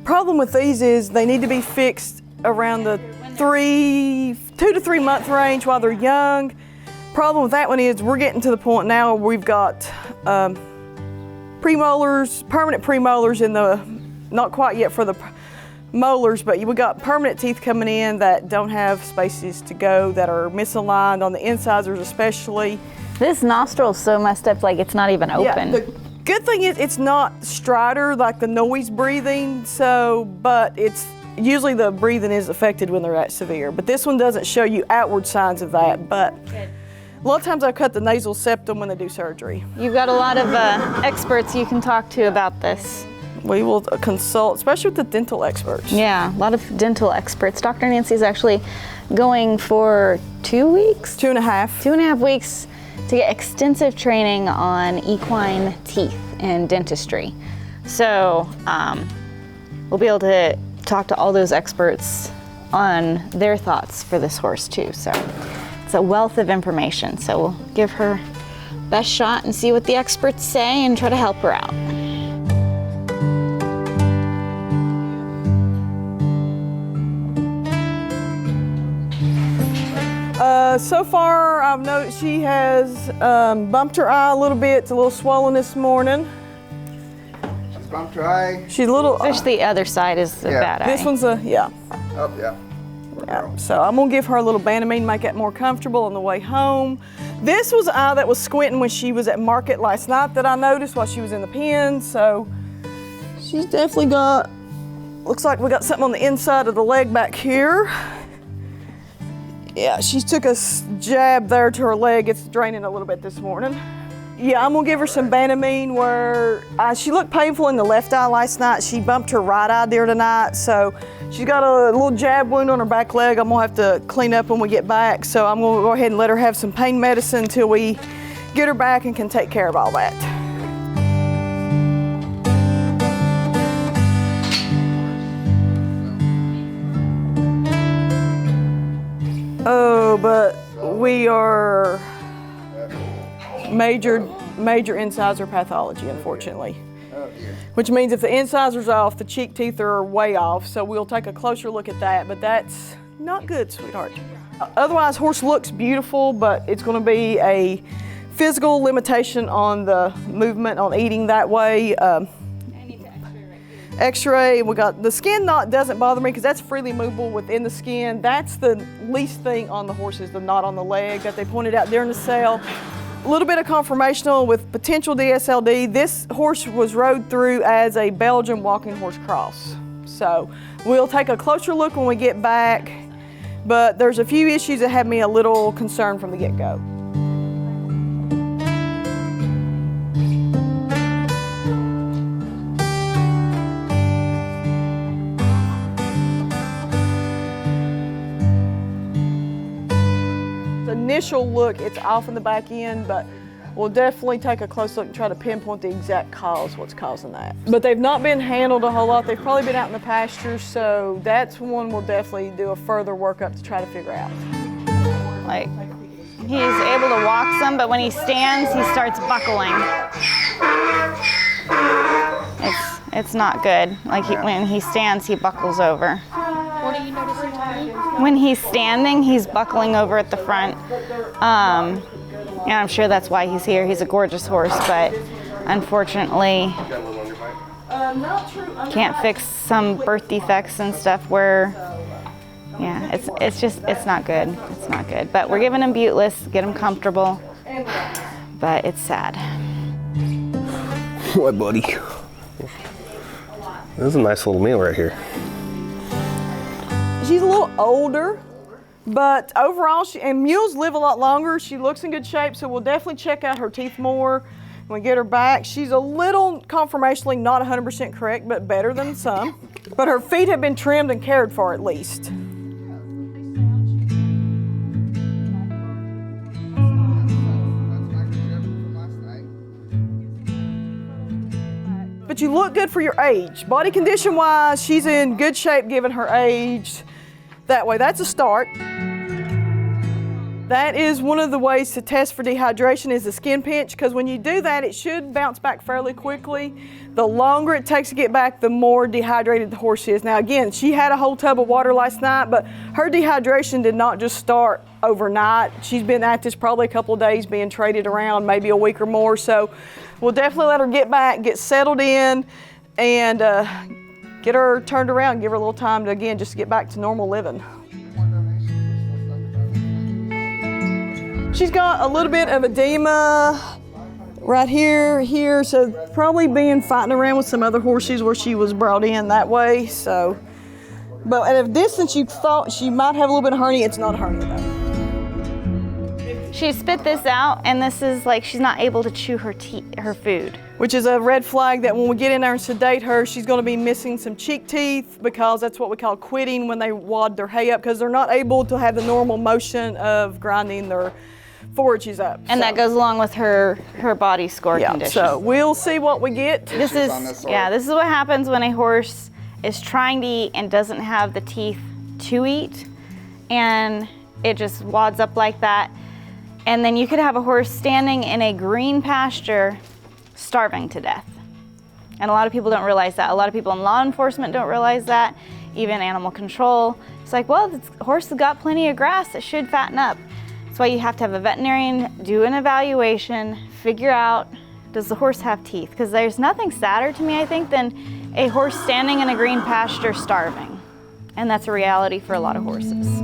Problem with these is they need to be fixed around the 2 to 3 month range while they're young. Problem with that one is we're getting to the point now where we've got premolars, permanent premolars in the, not quite yet for the molars, but we got permanent teeth coming in that don't have spaces to go, that are misaligned on the incisors especially. This nostril is so messed up, like it's not even open. Yeah, the good thing is it's not strider, like the noise breathing, so, but it's, usually the breathing is affected when they're that severe, but this one doesn't show you outward signs of that, but A lot of times I cut the nasal septum when they do surgery. You've got a lot of experts you can talk to about this. We will consult, especially with the dental experts. Yeah, a lot of dental experts. Dr. Nancy's actually going for 2 weeks? 2.5. 2.5 weeks to get extensive training on equine teeth and dentistry. So we'll be able to talk to all those experts on their thoughts for this horse too. So it's a wealth of information. So we'll give her best shot and see what the experts say and try to help her out. So far, I've noticed she has bumped her eye a little bit. It's a little swollen this morning. She's bumped her eye. She's a little. Fish the other side is the bad eye. This one's yeah. Oh, yeah. Yeah. So I'm gonna give her a little Banamine, make it more comfortable on the way home. This was an eye that was squinting when she was at market last night that I noticed while she was in the pen. So she's definitely got, looks like we got something on the inside of the leg back here. Yeah, she took a jab there to her leg. It's draining a little bit this morning. Yeah, I'm gonna give her some Banamine where she looked painful in the left eye last night. She bumped her right eye there tonight. So she's got a little jab wound on her back leg. I'm gonna have to clean up when we get back. So I'm gonna go ahead and let her have some pain medicine until we get her back and can take care of all that. Oh, but we are major incisor pathology, unfortunately. Which means if the incisors are off, the cheek teeth are way off, so we'll take a closer look at that, but that's not good, sweetheart. Otherwise, horse looks beautiful, but it's gonna be a physical limitation on the movement, on eating that way. X-ray, we got the skin knot doesn't bother me because that's freely movable within the skin. That's the least thing on the horse is the knot on the leg that they pointed out during the sale. A little bit of conformational with potential DSLD. This horse was rode through as a Belgian walking horse cross. So we'll take a closer look when we get back, but there's a few issues that have me a little concerned from the get-go. Initial look, it's off in the back end, but we'll definitely take a close look and try to pinpoint the exact cause, what's causing that. But they've not been handled a whole lot. They've probably been out in the pasture, so that's one we'll definitely do a further workup to try to figure out. Like, he's able to walk some, but when he stands, he starts buckling. It's not good. Like when he stands, he buckles over. What are you noticing, Tommy? When he's standing, he's buckling over at the front. And I'm sure that's why he's here. He's a gorgeous horse, but unfortunately, can't fix some birth defects and stuff where, yeah, it's not good. It's not good. But we're giving him Buteless, get him comfortable, but it's sad. What, buddy? This is a nice little meal right here. She's a little older, but overall, and mules live a lot longer. She looks in good shape, so we'll definitely check out her teeth more when we get her back. She's a little conformationally not 100% correct, but better than some. But her feet have been trimmed and cared for at least. But you look good for your age. Body condition wise, she's in good shape given her age. That way, that's a start. That is one of the ways to test for dehydration is the skin pinch, because when you do that, it should bounce back fairly quickly. The longer it takes to get back, the more dehydrated the horse is. Now again, she had a whole tub of water last night, but her dehydration did not just start overnight. She's been at this probably a couple of days being traded around, maybe a week or more. So we'll definitely let her get back, get settled in, and get her turned around, give her a little time to, again, just get back to normal living. She's got a little bit of edema right here, so probably fighting around with some other horses where she was brought in that way, so. But at a distance, you thought she might have a little bit of hernia. It's not a hernia though. she spit this out, and this is like she's not able to chew her food. Which is a red flag that when we get in there and sedate her, she's going to be missing some cheek teeth, because that's what we call quitting when they wad their hay up, because they're not able to have the normal motion of grinding their forages up. And that goes along with her body score condition. So we'll see what we get. This is what happens when a horse is trying to eat and doesn't have the teeth to eat, and it just wads up like that. And then you could have a horse standing in a green pasture starving to death. And a lot of people don't realize that. A lot of people in law enforcement don't realize that, even animal control. It's like, well, this horse has got plenty of grass, it should fatten up. That's why you have to have a veterinarian do an evaluation, figure out, does the horse have teeth? Because there's nothing sadder to me, I think, than a horse standing in a green pasture starving. And that's a reality for a lot of horses.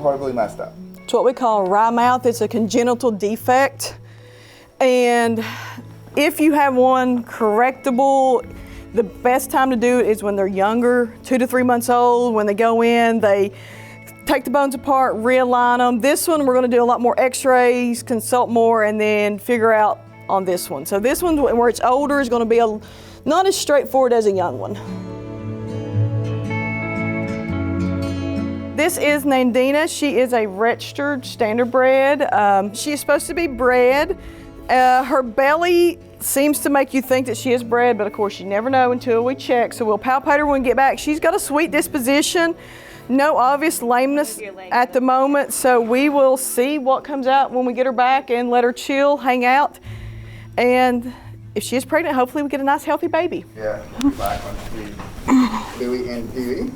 Horribly messed up. It's what we call wry mouth. It's a congenital defect. And if you have one correctable, the best time to do it is when they're younger, 2 to 3 months old. When they go in, they take the bones apart, realign them. This one, we're going to do a lot more x-rays, consult more, and then figure out on this one. So this one, where it's older, is going to be not as straightforward as a young one. This is Nandina. She is a registered standardbred. She is supposed to be bred. Her belly seems to make you think that she is bred, but of course you never know until we check. So we'll palpate her when we get back. She's got a sweet disposition, no obvious lameness at the moment. So we will see what comes out when we get her back and let her chill, hang out. And if she is pregnant, hopefully we get a nice healthy baby. Yeah, back on Louie and Dewey.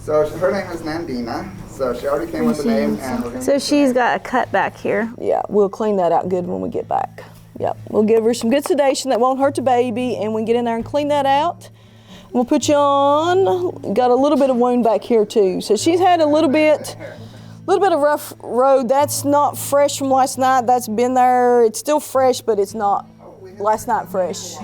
So her name is Nandina. So she already came with the name, and we're gonna So she's got a cut back here. Yeah, we'll clean that out good when we get back. Yep, we'll give her some good sedation that won't hurt the baby, and we can get in there and clean that out. We'll put you on. Got a little bit of wound back here too. So she's had a little bit of rough road. That's not fresh from last night. That's been there. It's still fresh, but it's not last night fresh.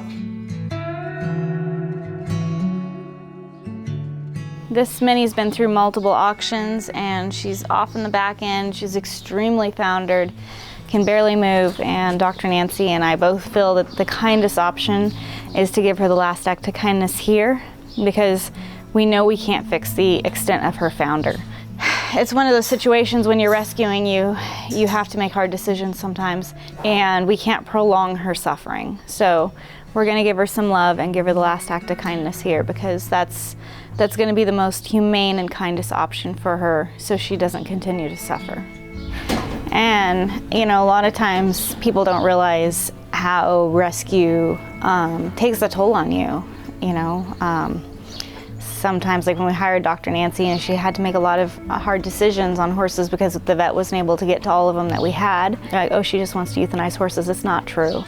This Minnie's been through multiple auctions, and she's off in the back end. She's extremely foundered, can barely move, and Dr. Nancy and I both feel that the kindest option is to give her the last act of kindness here, because we know we can't fix the extent of her founder. It's one of those situations when you're rescuing you have to make hard decisions sometimes, and we can't prolong her suffering. So we're gonna give her some love and give her the last act of kindness here, because that's gonna be the most humane and kindest option for her, so she doesn't continue to suffer. And you know, a lot of times people don't realize how rescue takes a toll on you. You know, sometimes, like when we hired Dr. Nancy, and she had to make a lot of hard decisions on horses because the vet wasn't able to get to all of them that we had. They're like, oh, she just wants to euthanize horses. It's not true.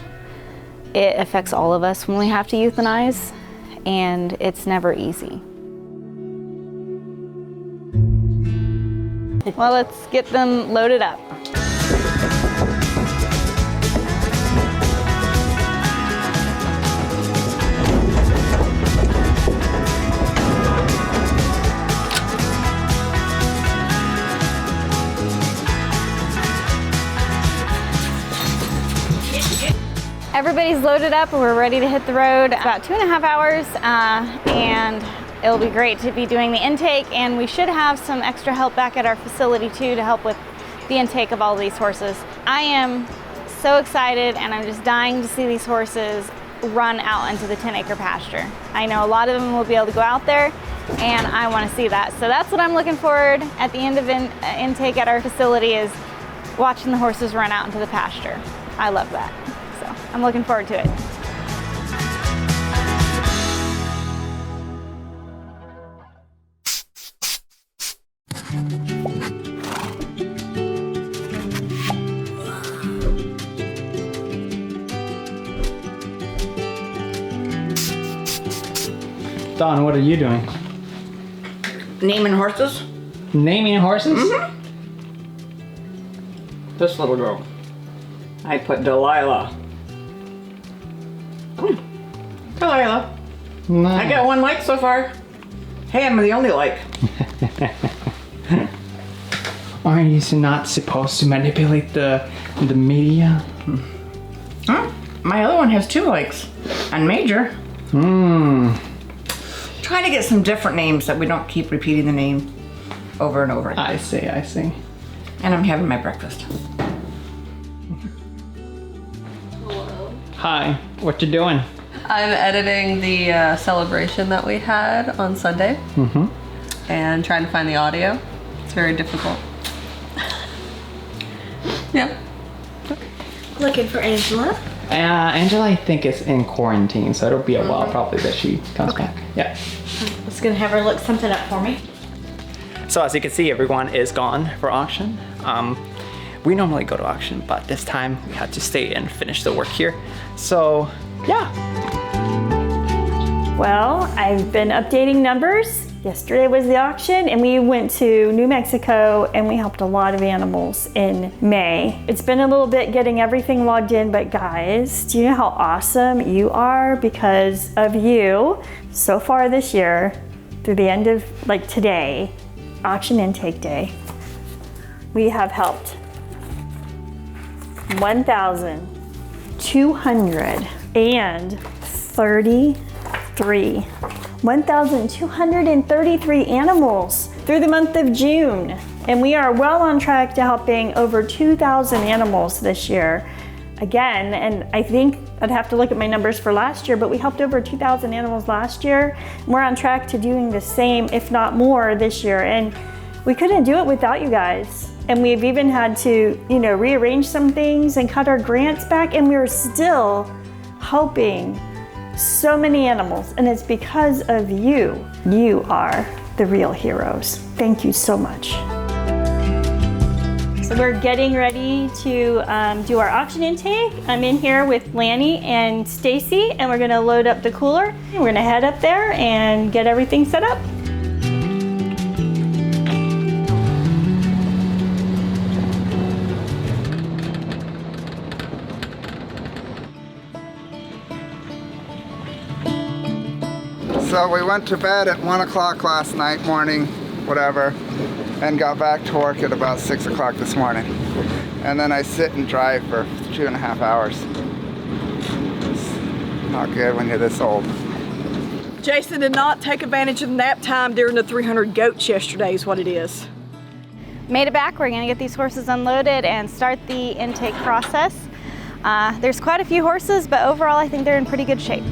It affects all of us when we have to euthanize, and it's never easy. Well, let's get them loaded up. Everybody's loaded up and we're ready to hit the road. About 2.5 hours, and it'll be great to be doing the intake, and we should have some extra help back at our facility too to help with the intake of all these horses. I am so excited, and I'm just dying to see these horses run out into the 10-acre pasture. I know a lot of them will be able to go out there, and I want to see that. So that's what I'm looking forward at the end of intake at our facility, is watching the horses run out into the pasture. I love that. So I'm looking forward to it. Dawn, what are you doing? Naming horses. Naming horses? Mm-hmm. This little girl, I put Delilah. Hello, hello. Nice. I got 1 like so far. Hey, I'm the only like. Aren't you not supposed to manipulate the media? Huh? My other one has 2 likes. And Major. Trying to get some different names that we don't keep repeating the name over and over again. I see, I see. And I'm having my breakfast. Hi, what you doing? I'm editing the celebration that we had on Sunday and trying to find the audio. It's very difficult. Yeah. Looking for Angela. Angela, I think, is in quarantine, so it'll be a while probably that she comes back. Yeah. I was gonna have her look something up for me. So as you can see, everyone is gone for auction. We normally go to auction, but this time we had to stay and finish the work here. So, yeah. Well, I've been updating numbers. Yesterday was the auction and we went to New Mexico and we helped a lot of animals in May. It's been a little bit getting everything logged in, but guys, do you know how awesome you are? Because of you, so far this year, through the end of like today, auction intake day, we have helped 1,233 animals through the month of June. And we are well on track to helping over 2,000 animals this year. Again, and I think I'd have to look at my numbers for last year, but we helped over 2,000 animals last year. We're on track to doing the same, if not more, this year. And we couldn't do it without you guys. And we've even had to, rearrange some things and cut our grants back, and we're still helping so many animals, and it's because of you. You are the real heroes. Thank you so much. So we're getting ready to do our auction intake. I'm in here with Lanny and Stacy, and we're gonna load up the cooler. We're gonna head up there and get everything set up. So we went to bed at 1 o'clock last night, morning, whatever, and got back to work at about 6 o'clock this morning. And then I sit and drive for 2.5 hours. It's not good when you're this old. Jason did not take advantage of nap time during the 300 goats yesterday is what it is. Made it back. We're gonna get these horses unloaded and start the intake process. There's quite a few horses, but overall I think they're in pretty good shape.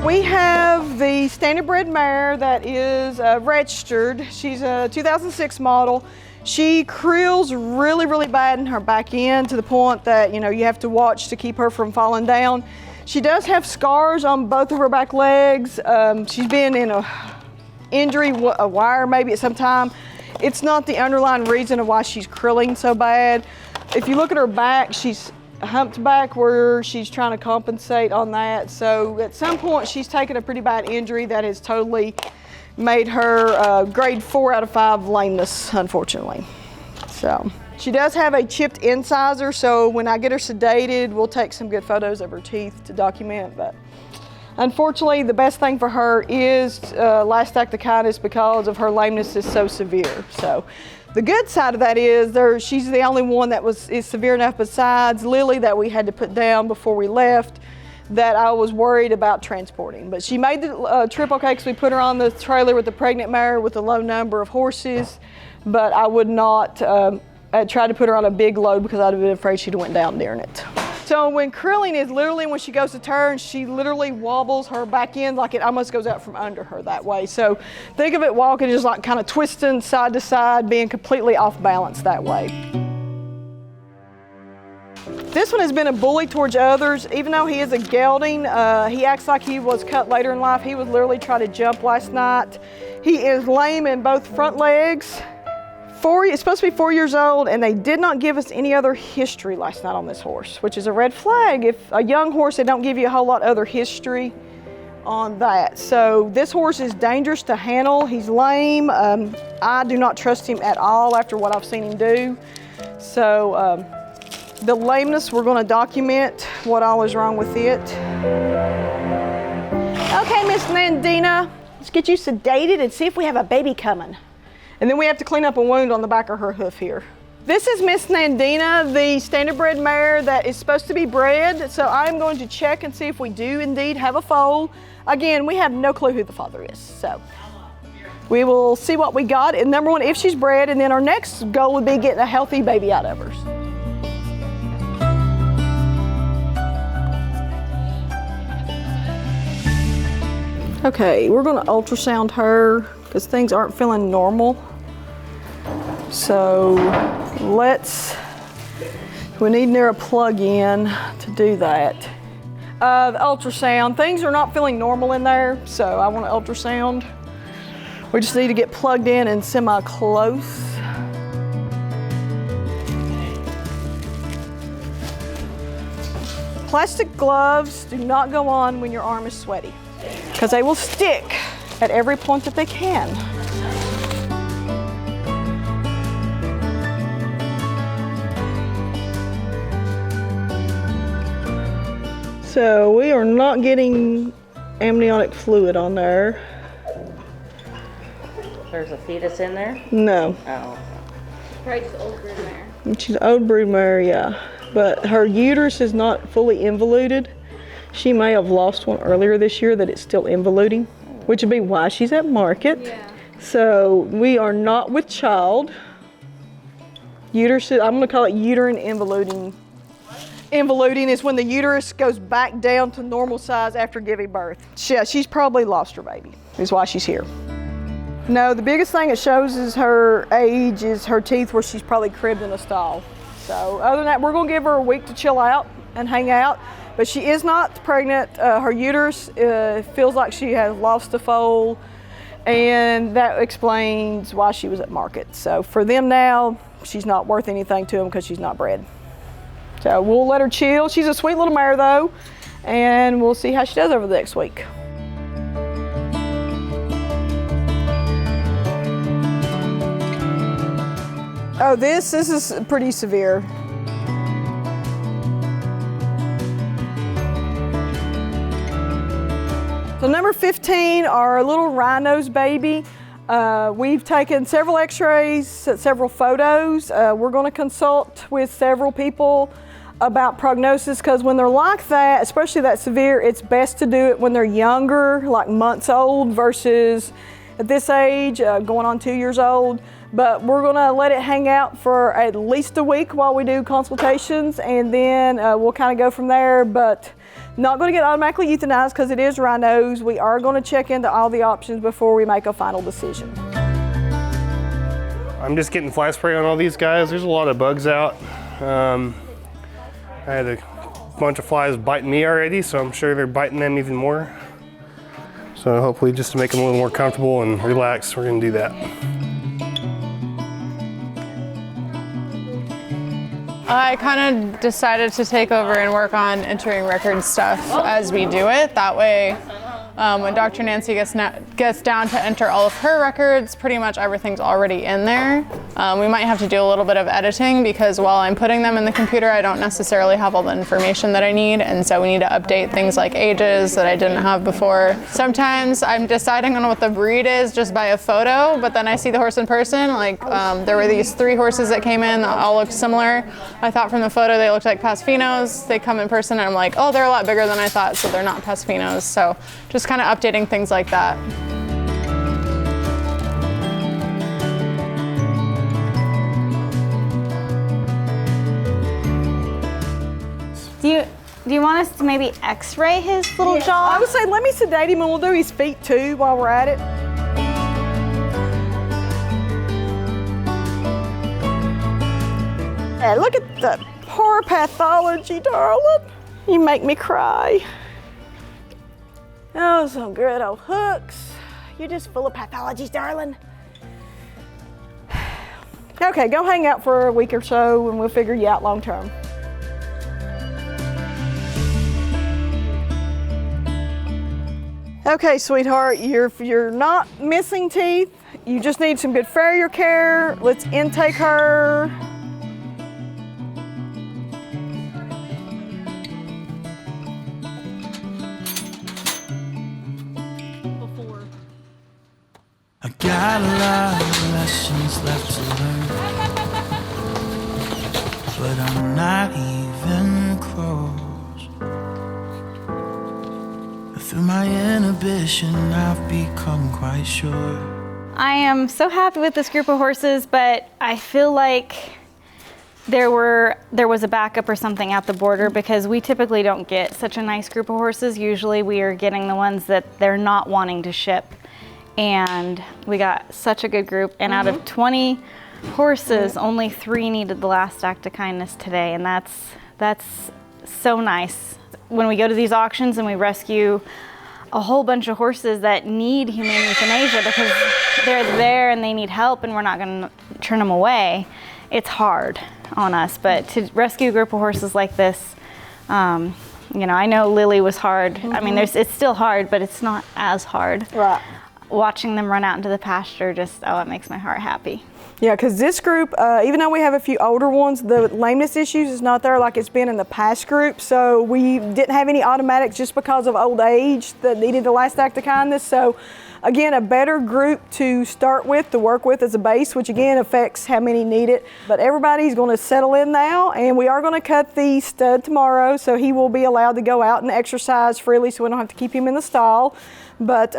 We have the standardbred mare that is registered. She's a 2006 model. She creels really, really bad in her back end to the point that, you have to watch to keep her from falling down. She does have scars on both of her back legs. She's been in a injury, a wire maybe at some time. It's not the underlying reason of why she's creeling so bad. If you look at her back, she's humped back where she's trying to compensate on that. So at some point she's taken a pretty bad injury that has totally made her grade 4 out of 5 lameness, unfortunately. So she does have a chipped incisor, so when I get her sedated, we'll take some good photos of her teeth to document. But unfortunately, the best thing for her is last act of kindness because of her lameness is so severe. So the good side of that is she's the only one that is severe enough besides Lily that we had to put down before we left that I was worried about transporting. But she made the trip okay because we put her on the trailer with the pregnant mare with a low number of horses, but I would not try to put her on a big load because I'd have been afraid she'd have went down during it. So when curling is literally when she goes to turn, she literally wobbles her back end like it almost goes out from under her that way. So think of it walking just like kind of twisting side to side, being completely off balance that way. This one has been a bully towards others. Even though he is a gelding, he acts like he was cut later in life. He was literally trying to jump last night. He is lame in both front legs, it's supposed to be 4 years old, and they did not give us any other history last night on this horse, which is a red flag. If a young horse, they don't give you a whole lot of other history on that. So this horse is dangerous to handle. He's lame. I do not trust him at all after what I've seen him do. So the lameness, we're going to document what all is wrong with it. Okay, Miss Nandina, let's get you sedated and see if we have a baby coming. And then we have to clean up a wound on the back of her hoof here. This is Miss Nandina, the standardbred mare that is supposed to be bred. So I'm going to check and see if we do indeed have a foal. Again, we have no clue who the father is. So we will see what we got. And number one, if she's bred, and then our next goal would be getting a healthy baby out of her. Okay, we're gonna ultrasound her because things aren't feeling normal. So we need near a plug-in to do that. The ultrasound, things are not feeling normal in there, so I want to ultrasound. We just need to get plugged in and semi-close. Plastic gloves do not go on when your arm is sweaty, because they will stick at every point that they can. So we are not getting amniotic fluid on there. There's a fetus in there? No. Oh. Probably just old brood mare. She's an old brood mare, yeah. But her uterus is not fully involuted. She may have lost one earlier this year that it's still involuting, which would be why she's at market. Yeah. So we are not with child. Uterus, I'm gonna call it uterine involuting. Involuting is when the uterus goes back down to normal size after giving birth. Yeah, she's probably lost her baby, is why she's here. No, the biggest thing it shows is her age, is her teeth, where she's probably cribbed in a stall. So other than that, we're gonna give her a week to chill out and hang out. But she is not pregnant. Her uterus feels like she has lost a foal, and that explains why she was at market. So for them now, she's not worth anything to them because she's not bred. So we'll let her chill. She's a sweet little mare though, and we'll see how she does over the next week. Oh, this is pretty severe. So number 15, our little rhino's baby. We've taken several x-rays, several photos. We're gonna consult with several people about prognosis, because when they're like that, especially that severe, it's best to do it when they're younger, like months old, versus at this age, going on 2 years old. But we're gonna let it hang out for at least a week while we do consultations, and then we'll kind of go from there. But not gonna get automatically euthanized because it is rhinos. We are gonna check into all the options before we make a final decision. I'm just getting fly spray on all these guys. There's a lot of bugs out. I had a bunch of flies biting me already, so I'm sure they're biting them even more. So hopefully, just to make them a little more comfortable and relaxed, we're gonna do that. I kind of decided to take over and work on entering record stuff as we do it. That way, when Dr. Nancy gets down to enter all of her records, pretty much everything's already in there. We might have to do a little bit of editing because while I'm putting them in the computer, I don't necessarily have all the information that I need, and so we need to update things like ages that I didn't have before. Sometimes I'm deciding on what the breed is just by a photo, but then I see the horse in person. Like there were these 3 horses that came in that all looked similar. I thought from the photo they looked like Pasfinos. They come in person and I'm like, oh, they're a lot bigger than I thought, so they're not Pasfinos. So just kind of updating things like that. Do you want us to maybe x-ray his little jaw? I would say let me sedate him and we'll do his feet too while we're at it. Hey, look at the poor pathology, darling. You make me cry. Oh, some good old hooks. You're just full of pathologies, darling. Okay, go hang out for a week or so and we'll figure you out long term. Okay, sweetheart, you're not missing teeth. You just need some good farrier care. Let's intake her. I got a lot of lessons left to learn, but I'm not even close. Through my inhibition, I've become quite sure. I am so happy with this group of horses, but I feel like there was a backup or something at the border, because we typically don't get such a nice group of horses. Usually we are getting the ones that they're not wanting to ship. And we got such a good group, and out of 20 horses, only 3 needed the last act of kindness today, and that's so nice. When we go to these auctions and we rescue a whole bunch of horses that need humane euthanasia because they're there and they need help and we're not going to turn them away, it's hard on us. But to rescue a group of horses like this, you know, I know Lily was hard. I mean, it's still hard, but it's not as hard. Right. Watching them run out into the pasture, just, oh, it makes my heart happy. Yeah, because this group, even though we have a few older ones, the lameness issues is not there like it's been in the past group. So we didn't have any automatics just because of old age that needed the last act of kindness. So again, a better group to start with, to work with as a base, which again affects how many need it. But everybody's going to settle in now, and we are going to cut the stud tomorrow, so he will be allowed to go out and exercise freely, so we don't have to keep him in the stall. But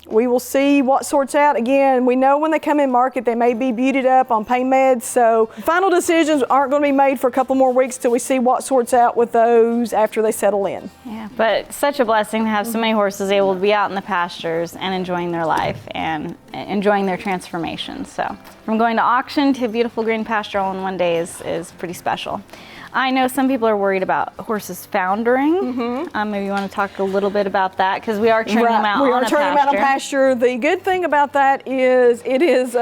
we will see what sorts out. Again, we know when they come in market, they may be beautied up on pain meds, so final decisions aren't going to be made for a couple more weeks till we see what sorts out with those after they settle in. Yeah, but such a blessing to have so many horses able to be out in the pastures and enjoying their life and enjoying their transformation. So from going to auction to beautiful green pasture all in one day is pretty special. I know some people are worried about horses foundering. Maybe you want to talk a little bit about that, because we are turning them out on a pasture. We are turning them out on pasture. The good thing about that is it is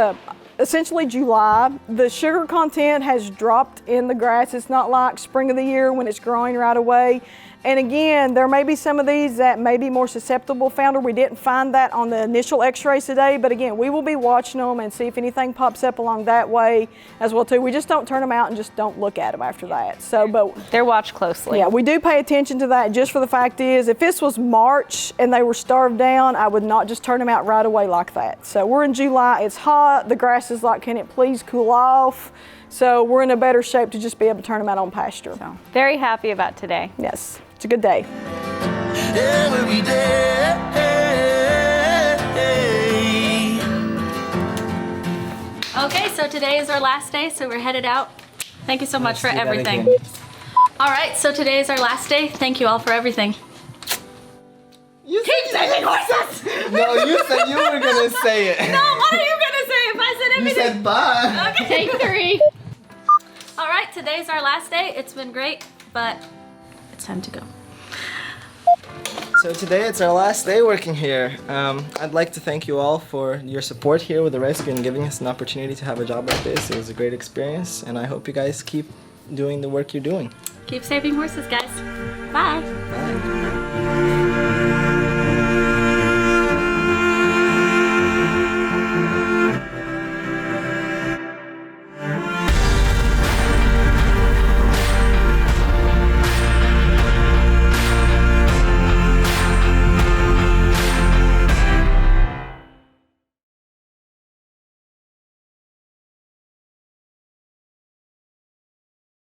essentially July. The sugar content has dropped in the grass. It's not like spring of the year when it's growing right away. And again, there may be some of these that may be more susceptible founder. We didn't find that on the initial x-rays today, but again, we will be watching them and see if anything pops up along that way as well too. We just don't turn them out and just don't look at them after that. So, but they're watched closely. Yeah, we do pay attention to that, just for the fact is, if this was March and they were starved down, I would not just turn them out right away like that. So we're in July, it's hot, the grass is like, can it please cool off? So we're in a better shape to just be able to turn them out on pasture. So very happy about today. Yes. It's a good day. Every day. Okay, so today is our last day, so we're headed out. Thank you so much for everything. All right, so today is our last day. Thank you all for everything. You Keep saving horses! No, you said you were gonna say it. No, what are you gonna say if I said everything? You said bye. Okay, take 3. All right, today's our last day. It's been great, but it's time to go. So today it's our last day working here. I'd like to thank you all for your support here with the rescue and giving us an opportunity to have a job like this. It was a great experience, and I hope you guys keep doing the work you're doing. Keep saving horses, guys. Bye. Bye.